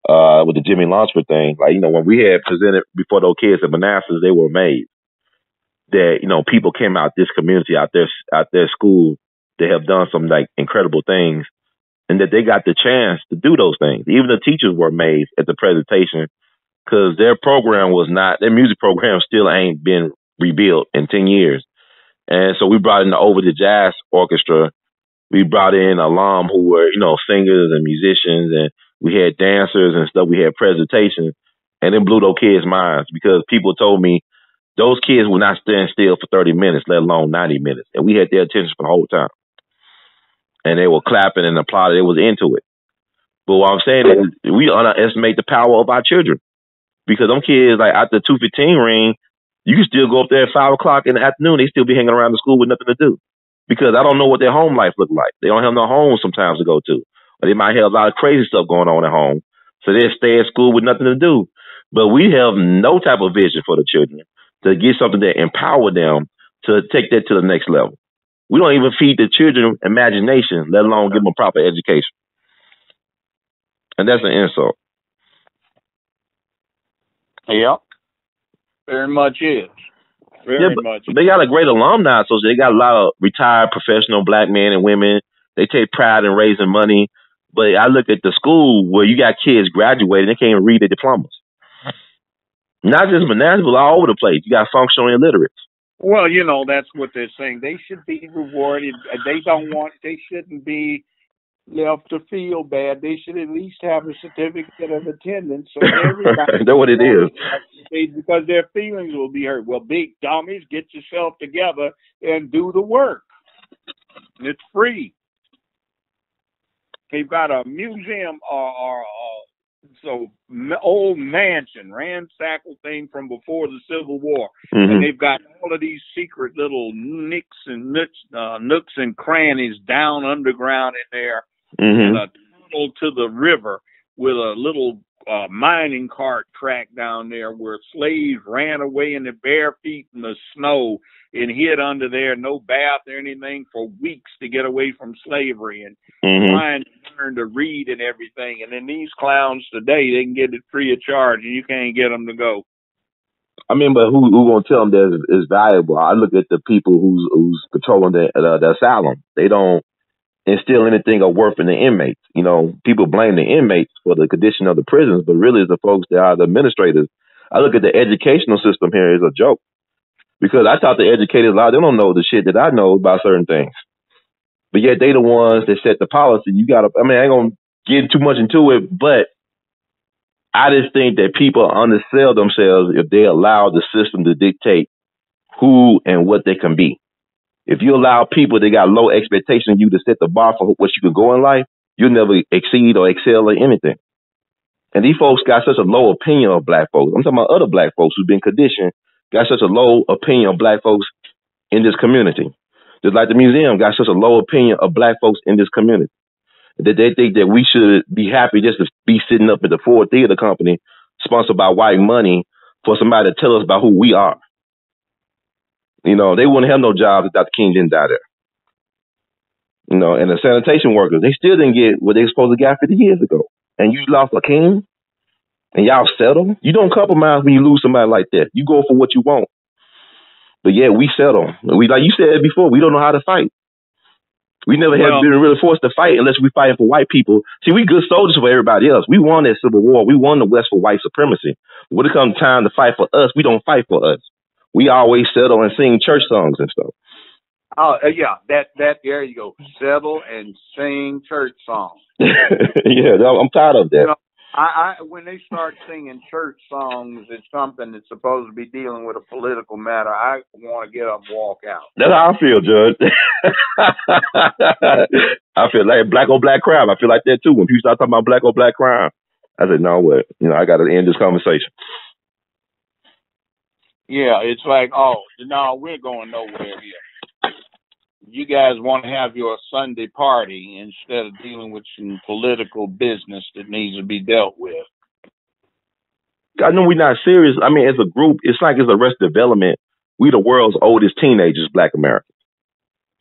with the Jimmy Lunsford thing. Like, when we had presented before those kids at Manassas, they were amazed that, people came out this community, out their school, that have done some like incredible things and that they got the chance to do those things. Even the teachers were amazed at the presentation because their music program still ain't been rebuilt in 10 years. And so we brought in the Over the Jazz Orchestra. We brought in alum who were, singers and musicians, and we had dancers and stuff. We had presentations, and it blew those kids' minds because people told me those kids would not stand still for 30 minutes, let alone 90 minutes. And we had their attention for the whole time. And they were clapping and applauding. They was into it. But what I'm saying is we underestimate the power of our children because them kids, like at the 2:15 ring, you can still go up there at 5 o'clock in the afternoon. They still be hanging around the school with nothing to do because I don't know what their home life look like. They don't have no home sometimes to go to, or they might have a lot of crazy stuff going on at home. So they stay at school with nothing to do. But we have no type of vision for the children to get something that empower them to take that to the next level. We don't even feed the children imagination, let alone give them a proper education. And that's an insult. Yep. Very much is. Very much. They got a great alumni association. They got a lot of retired professional black men and women. They take pride in raising money. But I look at the school where you got kids graduating, they can't even read their diplomas. Not just Manassas, but all over the place. You got functional illiterates. Well, that's what they're saying. They should be rewarded. They shouldn't be left to feel bad. They should at least have a certificate of attendance. So everybody that's what it is. Because their feelings will be hurt. Well, big dummies, get yourself together and do the work. It's free. They've got a museum or old mansion, ramshackle thing from before the Civil War. Mm-hmm. And they've got all of these secret little nooks and crannies down underground in there, mm-hmm. and a tunnel to the river with a little mining cart track down there where slaves ran away in their bare feet in the snow and hid under there, no bath or anything for weeks to get away from slavery and trying to learn to read and everything. And then these clowns today, they can get it free of charge and you can't get them to go. I mean, but who gonna tell them that is valuable? I look at the people who's patrolling the asylum. They don't instill anything of worth in the inmates. People blame the inmates for the condition of the prisons, but really it's the folks that are the administrators. I look at the educational system here as a joke because I talk to educators a lot. They don't know the shit that I know about certain things, but yet they the ones that set the policy. I ain't gonna get too much into it, but I just think that people undersell themselves if they allow the system to dictate who and what they can be. If you allow people that got low expectation of you to set the bar for what you can go in life, you'll never exceed or excel at anything. And these folks got such a low opinion of black folks. I'm talking about other black folks who've been conditioned, got such a low opinion of black folks in this community. Just like the museum got such a low opinion of black folks in this community, that they think that we should be happy just to be sitting up at the Ford Theater Company, sponsored by white money, for somebody to tell us about who we are. You know, they wouldn't have no jobs if Dr. King didn't die there. You know, and the sanitation workers, they still didn't get what they were supposed to get 50 years ago. And you lost a king, and y'all settle. You don't compromise when you lose somebody like that. You go for what you want. But yeah, we settle. We, like you said before, we don't know how to fight. We never have been really forced to fight unless we fighting for white people. See, we good soldiers for everybody else. We won that Civil War. We won the West for white supremacy. When it comes time to fight for us, we don't fight for us. We always settle and sing church songs and stuff. Oh, yeah, that there you go. Settle and sing church songs. Yeah, I'm tired of that. You know, I when they start singing church songs, it's something that's supposed to be dealing with a political matter. I want to get up and walk out. That's how I feel, Judge. I feel like black on black crime. I feel like that too. When people start talking about black on black crime, I said, no, what? You know, I got to end this conversation. Yeah, it's like, oh, no, we're going nowhere here. You guys want to have your Sunday party instead of dealing with some political business that needs to be dealt with. I know we're not serious. I mean, as a group, it's like it's Arrested Development. We the world's oldest teenagers, black Americans.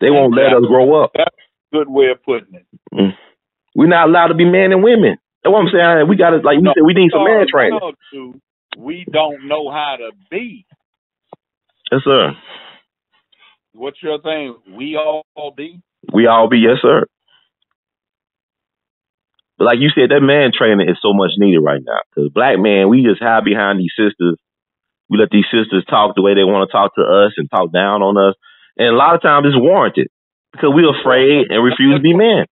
They won't let us grow up. That's a good way of putting it. We're not allowed to be men and women. That's what I'm saying. We got to, like we said, we need some man training. We don't know how to be. Yes, sir. What's your thing? We all be? We all be, yes, sir. But like you said, that man training is so much needed right now. Because black men, we just hide behind these sisters. We let these sisters talk the way they want to talk to us and talk down on us. And a lot of times it's warranted because we're afraid and refuse to be men.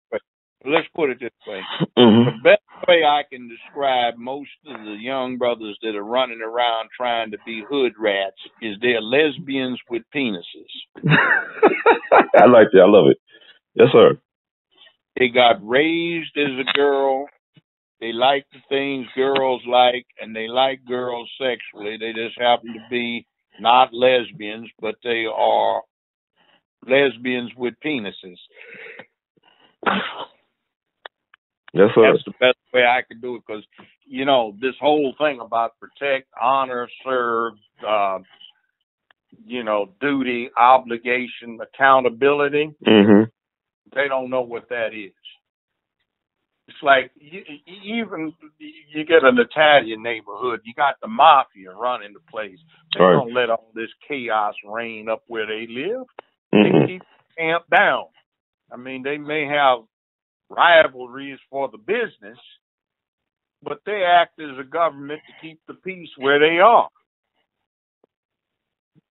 Let's put it this way. The best way I can describe most of the young brothers that are running around trying to be hood rats is they're lesbians with penises. I like that. I love it. Yes, sir. They got raised as a girl. They like the things girls like, and they like girls sexually. They just happen to be not lesbians, but they are lesbians with penises. Yes, sir. That's the best way I can do it because, you know, this whole thing about protect, honor, serve, you know, duty, obligation, accountability, they don't know what that is. It's like even you get an Italian neighborhood, you got the mafia running the place. They don't let all this chaos reign up where they live. They keep camp down. I mean, they may have rivalries for the business, but they act as a government to keep the peace where they are.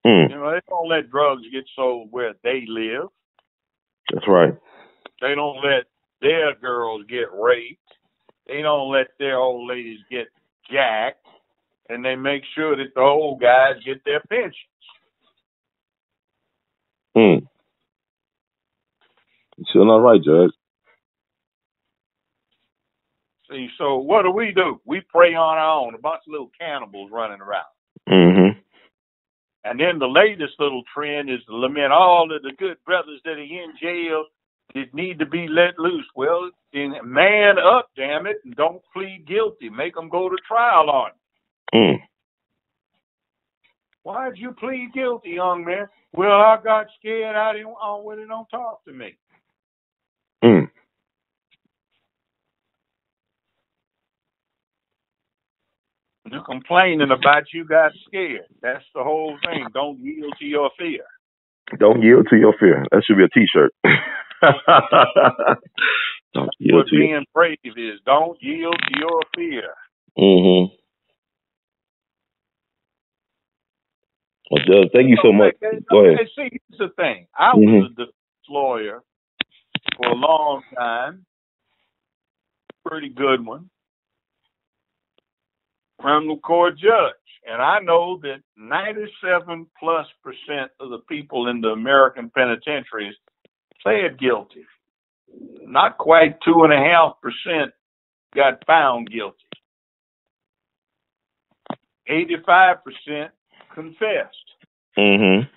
You know, they don't let drugs get sold where they live. That's right. They don't let their girls get raped. They don't let their old ladies get jacked. And they make sure that the old guys get their pensions. You're still not right, Judge. See, so what do? We prey on our own, a bunch of little cannibals running around. And then the latest little trend is to lament all of the good brothers that are in jail that need to be let loose. Well, then man up, damn it, and don't plead guilty. Make them go to trial on it. Why'd you plead guilty, young man? Well, I got scared. I didn't want to don't talk to me. You're complaining about you got scared. That's the whole thing. Don't yield to your fear. Don't yield to your fear. That should be a T-shirt. Don't yield what being brave is. Don't yield to your fear. Well, Doug, thank you so much. Go ahead. See, here's the thing. I was a defense lawyer for a long time. Pretty good one. Criminal court judge. And I know that 97+% of the people in the American penitentiaries pled guilty. Not quite 2.5% got found guilty. 85% confessed. Mm-hmm.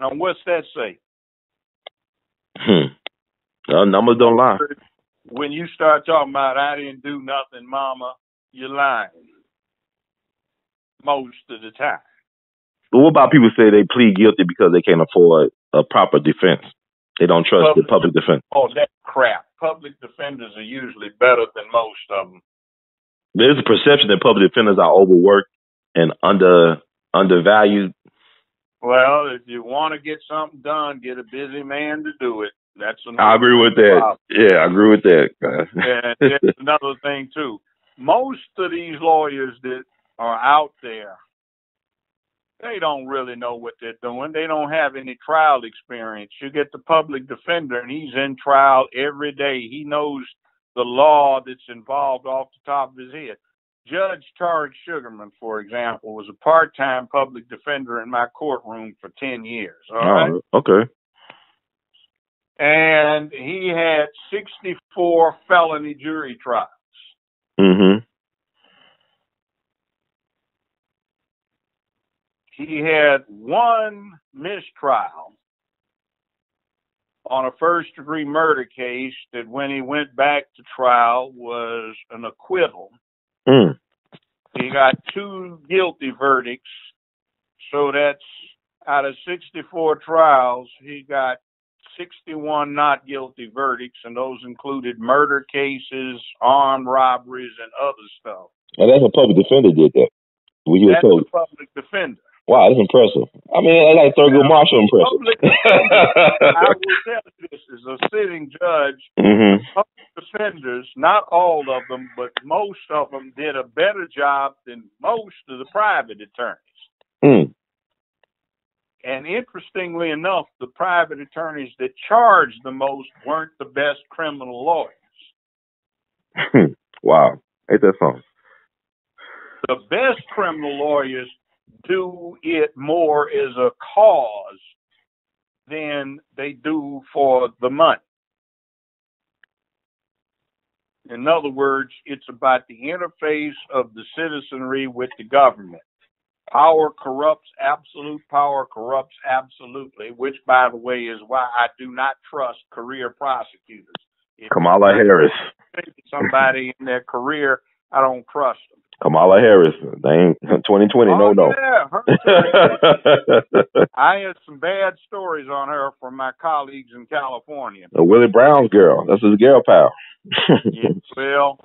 Now, what's that say? Numbers don't lie. When you start talking about I didn't do nothing, mama, you're lying. Most of the time. But what about people say they plead guilty because they can't afford a proper defense? They don't trust the public defense. Oh, that's crap. Public defenders are usually better than most of them. There's a perception that public defenders are overworked and undervalued. Well, if you want to get something done, get a busy man to do it. That's I agree with that. problem. Yeah, I agree with that. And there's another thing, too. Most of these lawyers that are out there, they don't really know what they're doing. They don't have any trial experience. You get the public defender, and he's in trial every day. He knows the law that's involved off the top of his head. Judge Tariq Sugarman, for example, was a part-time public defender in my courtroom for 10 years. All right? Okay. And he had 64 felony jury trials. Mm-hmm. He had one mistrial on a first-degree murder case that when he went back to trial was an acquittal. He got 2 guilty verdicts, so that's out of 64 trials, he got 61 not guilty verdicts, and those included murder cases, armed robberies, and other stuff. And that's a public defender did that. That's a public defender. Wow, that's impressive. I mean, I like Thurgood Marshall impressive. I will tell you this, as a sitting judge, public defenders, not all of them, but most of them did a better job than most of the private attorneys. And interestingly enough, the private attorneys that charged the most weren't the best criminal lawyers. Wow, ain't that something? The best criminal lawyers do it more as a cause than they do for the money. In other words, it's about the interface of the citizenry with the government. Power corrupts, absolute power corrupts absolutely, which, by the way, is why I do not trust career prosecutors. If Kamala Harris. Somebody in their career, I don't trust them. Kamala Harris. They ain't 2020, no. Yeah, I had some bad stories on her from my colleagues in California. Willie Brown's girl. That's his girl pal. Yeah, well,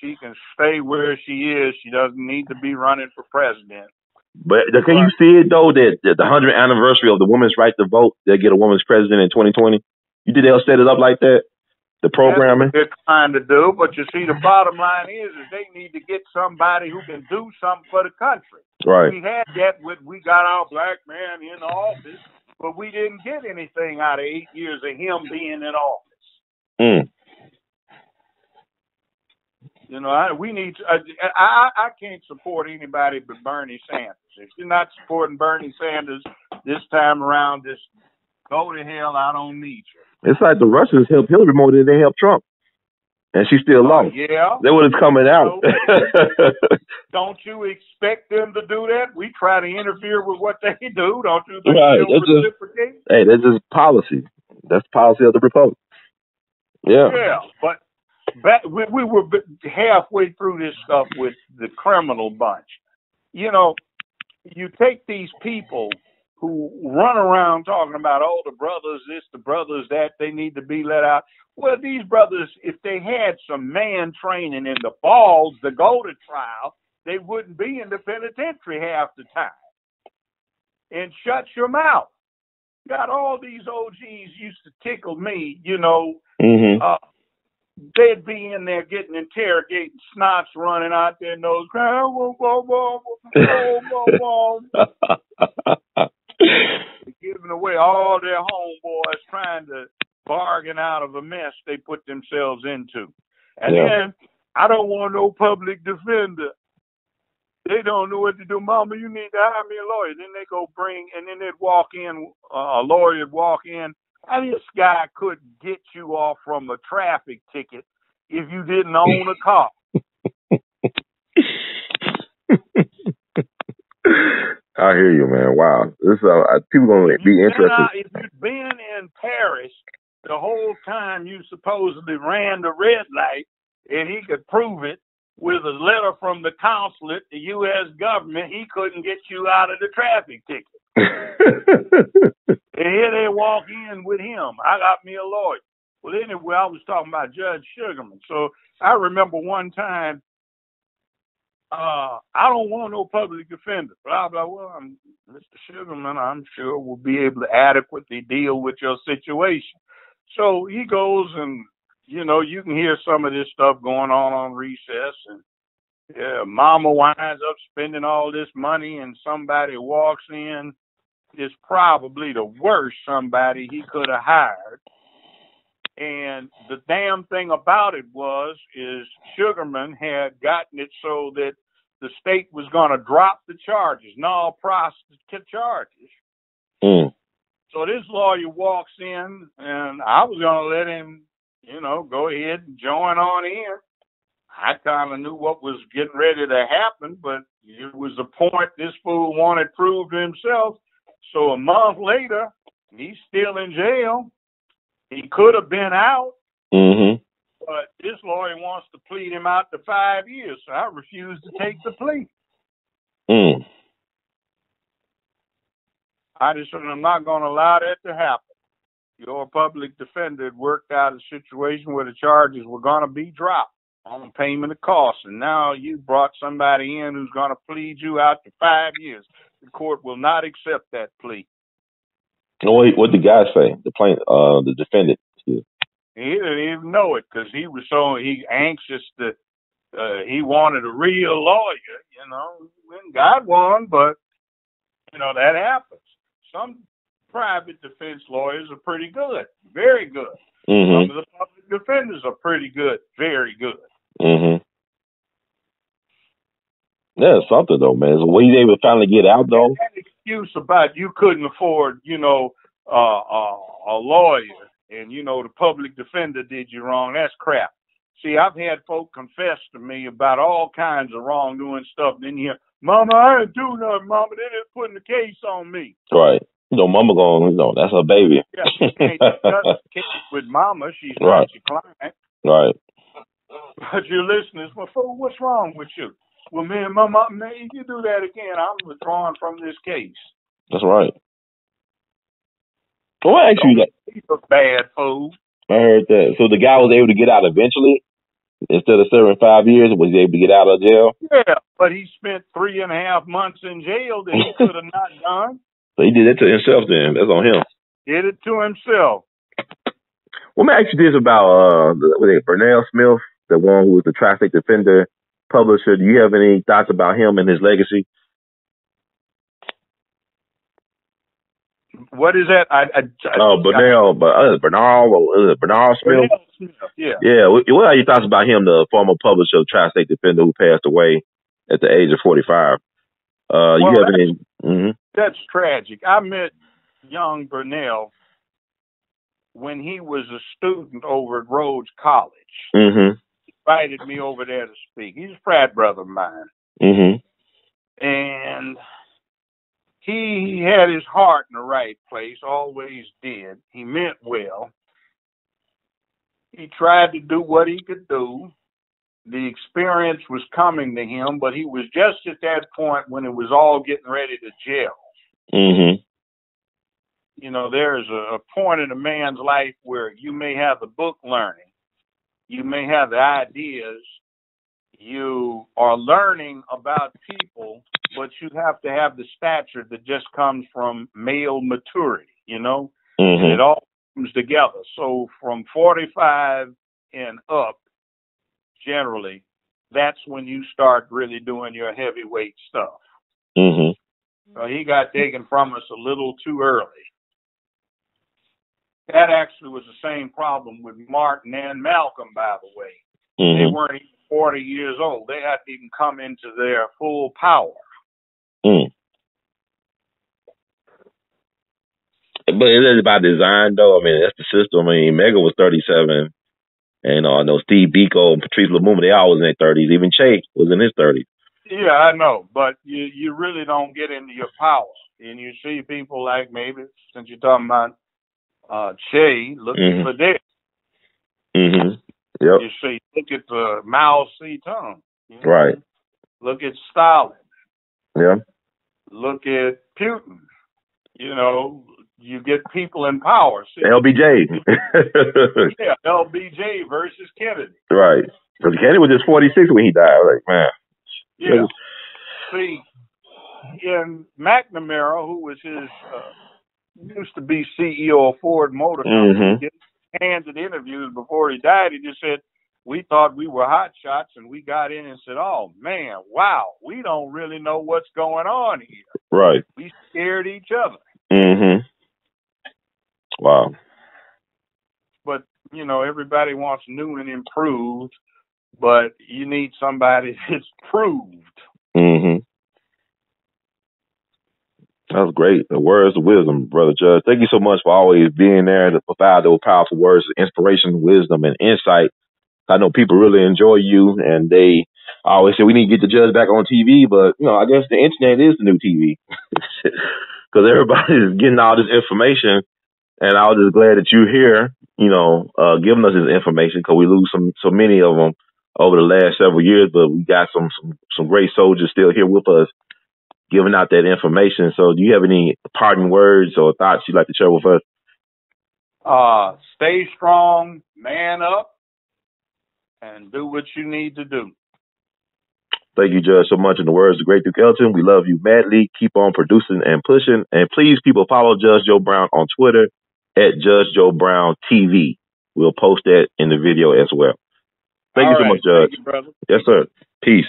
she can stay where she is. She doesn't need to be running for president. But can you see it, though, that the 100th anniversary of the women's right to vote, they'll get a woman's president in 2020? You think they'll set it up like that? The programming? That's what they're trying to do, but you see, the bottom line is they need to get somebody who can do something for the country. Right. We had that we got our black man in office, but we didn't get anything out of 8 years of him being in office. You know, we need. I can't support anybody but Bernie Sanders. If you're not supporting Bernie Sanders this time around, just go to hell. I don't need you. It's like the Russians helped Hillary more than they helped Trump, and she still lost. Yeah, that was coming out. Don't you expect them to do that? We try to interfere with what they do. Don't you think right. they'll reciprocate? Hey, that's just policy. That's the policy of the Republic. Yeah. Yeah, but. We were halfway through this stuff with the criminal bunch. You know, you take these people who run around talking about, oh, the brothers this, the brothers that, they need to be let out. Well, these brothers, if they had some man training in the balls to go to trial, they wouldn't be in the penitentiary half the time. And shut your mouth. Got all these OGs used to tickle me, you know. They'd be in there getting interrogated, snots running out their nose, crying, whoa, whoa, whoa, whoa, whoa. Giving away all their homeboys, trying to bargain out of a mess they put themselves into. And then, I don't want no public defender. They don't know what to do. Mama, you need to hire me a lawyer. Then they go and then they'd walk in, a lawyer would walk in. How this guy couldn't get you off from a traffic ticket if you didn't own a car? I hear you, man. Wow. This people gonna be interested. If you've been in Paris the whole time you supposedly ran the red light, and he could prove it with a letter from the consulate, the U.S. government, he couldn't get you out of the traffic ticket. And here they walk in with him. I got me a lawyer. Well, anyway, I was talking about Judge Sugarman. So I remember one time, I don't want no public defender. Blah, blah, well, Mr. Sugarman, I'm sure will be able to adequately deal with your situation. So he goes and, you know, you can hear some of this stuff going on recess. And yeah, mama winds up spending all this money and somebody walks in. It's probably the worst somebody he could have hired. And the damn thing about it is Sugarman had gotten it so that the state was going to drop the charges, null prosecution charges. So this lawyer walks in, and I was going to let him, you know, go ahead and join on in. I kind of knew what was getting ready to happen, but it was the point this fool wanted proved to himself. So a month later, he's still in jail. He could have been out, but this lawyer wants to plead him out to 5 years, so I refuse to take the plea. I just said I'm not going to allow that to happen. Your public defender had worked out a situation where the charges were going to be dropped on payment of costs, and now you brought somebody in who's going to plead you out to 5 years. The court will not accept that plea. What the guy say? The defendant. He didn't even know it because he was so anxious to. He wanted a real lawyer, you know. And got one, but you know that happens. Some private defense lawyers are pretty good, very good. Some of the public defenders are pretty good, very good. Yeah, something though, man. So when he's able to finally get out though. That excuse about you couldn't afford, you know, a lawyer and you know the public defender did you wrong. That's crap. See, I've had folk confess to me about all kinds of wrongdoing stuff. Then you hear, Mama, I didn't do nothing, Mama. They didn't put the case on me. Right. You know, Mama going, you know, that's her baby. Yeah, you can't discuss the case with Mama. She's not your client. Right. But your listeners, well, fool, what's wrong with you? Well, me and Mama, man, if you do that again, I'm withdrawing from this case. That's right. Well, actually, he's a bad fool. I heard that. So the guy was able to get out eventually? Instead of serving 5 years, was he able to get out of jail? Yeah, but he spent 3.5 months in jail that he could have not done. So he did it to himself then. That's on him. Did it to himself. Well, let me ask you this about BErnal Smith, the one who was the traffic defender publisher. Do you have any thoughts about him and his legacy? What is that? BErnal Smith. Yeah. What are your thoughts about him, the former publisher of Tri-State Defender who passed away at the age of 45? You have any? That's tragic. I met young BErnal when he was a student over at Rhodes College. He invited me over there to speak. He's a frat brother of mine. And he had his heart in the right place, always did. He meant well. He tried to do what he could do. The experience was coming to him, but he was just at that point when it was all getting ready to gel. You know, there's a point in a man's life where you may have the book learning, you may have the ideas, you are learning about people, but you have to have the stature that just comes from male maturity, you know? And it all comes together. So from 45 and up, generally, that's when you start really doing your heavyweight stuff. He got taken from us a little too early. That actually was the same problem with Martin and Malcolm, by the way. They weren't even 40 years old. They hadn't even come into their full power. Mm. But it is by design, though. I mean, that's the system. I mean, Mega was 37. And I know Steve Biko and Patrice Lumumba, they all was in their 30s. Even Che was in his 30s. Yeah, I know. But you really don't get into your power. And you see people like, maybe, since you're talking about Che, looking for this. Mm-hmm. Yep. You see, look at Mao Zedong. You know? Right. Look at Stalin. Yeah. Look at Putin. You know, you get people in power. See, LBJ. yeah, LBJ versus Kennedy. Right. Because Kennedy was just 46 when he died. Like, man. Yeah. See, in McNamara, who was his, used to be CEO of Ford Motor Company, he handed interviews before he died. He just said, we thought we were hot shots, and we got in and said, oh, man, wow, we don't really know what's going on here. Right. We scared each other. Wow. But, you know, everybody wants new and improved, but you need somebody that's proved. That was great. The words of wisdom, Brother Judge. Thank you so much for always being there to provide those powerful words of inspiration, wisdom, and insight. I know people really enjoy you, and they always say we need to get the Judge back on TV, but, you know, I guess the internet is the new TV because everybody is getting all this information, and I was just glad that you're here, you know, giving us this information because we lose so many of them over the last several years, but we got some great soldiers still here with us giving out that information. So do you have any parting words or thoughts you'd like to share with us? Stay strong, man up, and do what you need to do. Thank you, Judge, so much. In the words of Great Duke Ellington, we love you madly. Keep on producing and pushing. And please, people, follow Judge Joe Brown on Twitter at Judge Joe Brown TV. We'll post that in the video as well. Thank you so much, Judge. Thank you, brother. Yes, sir. Peace.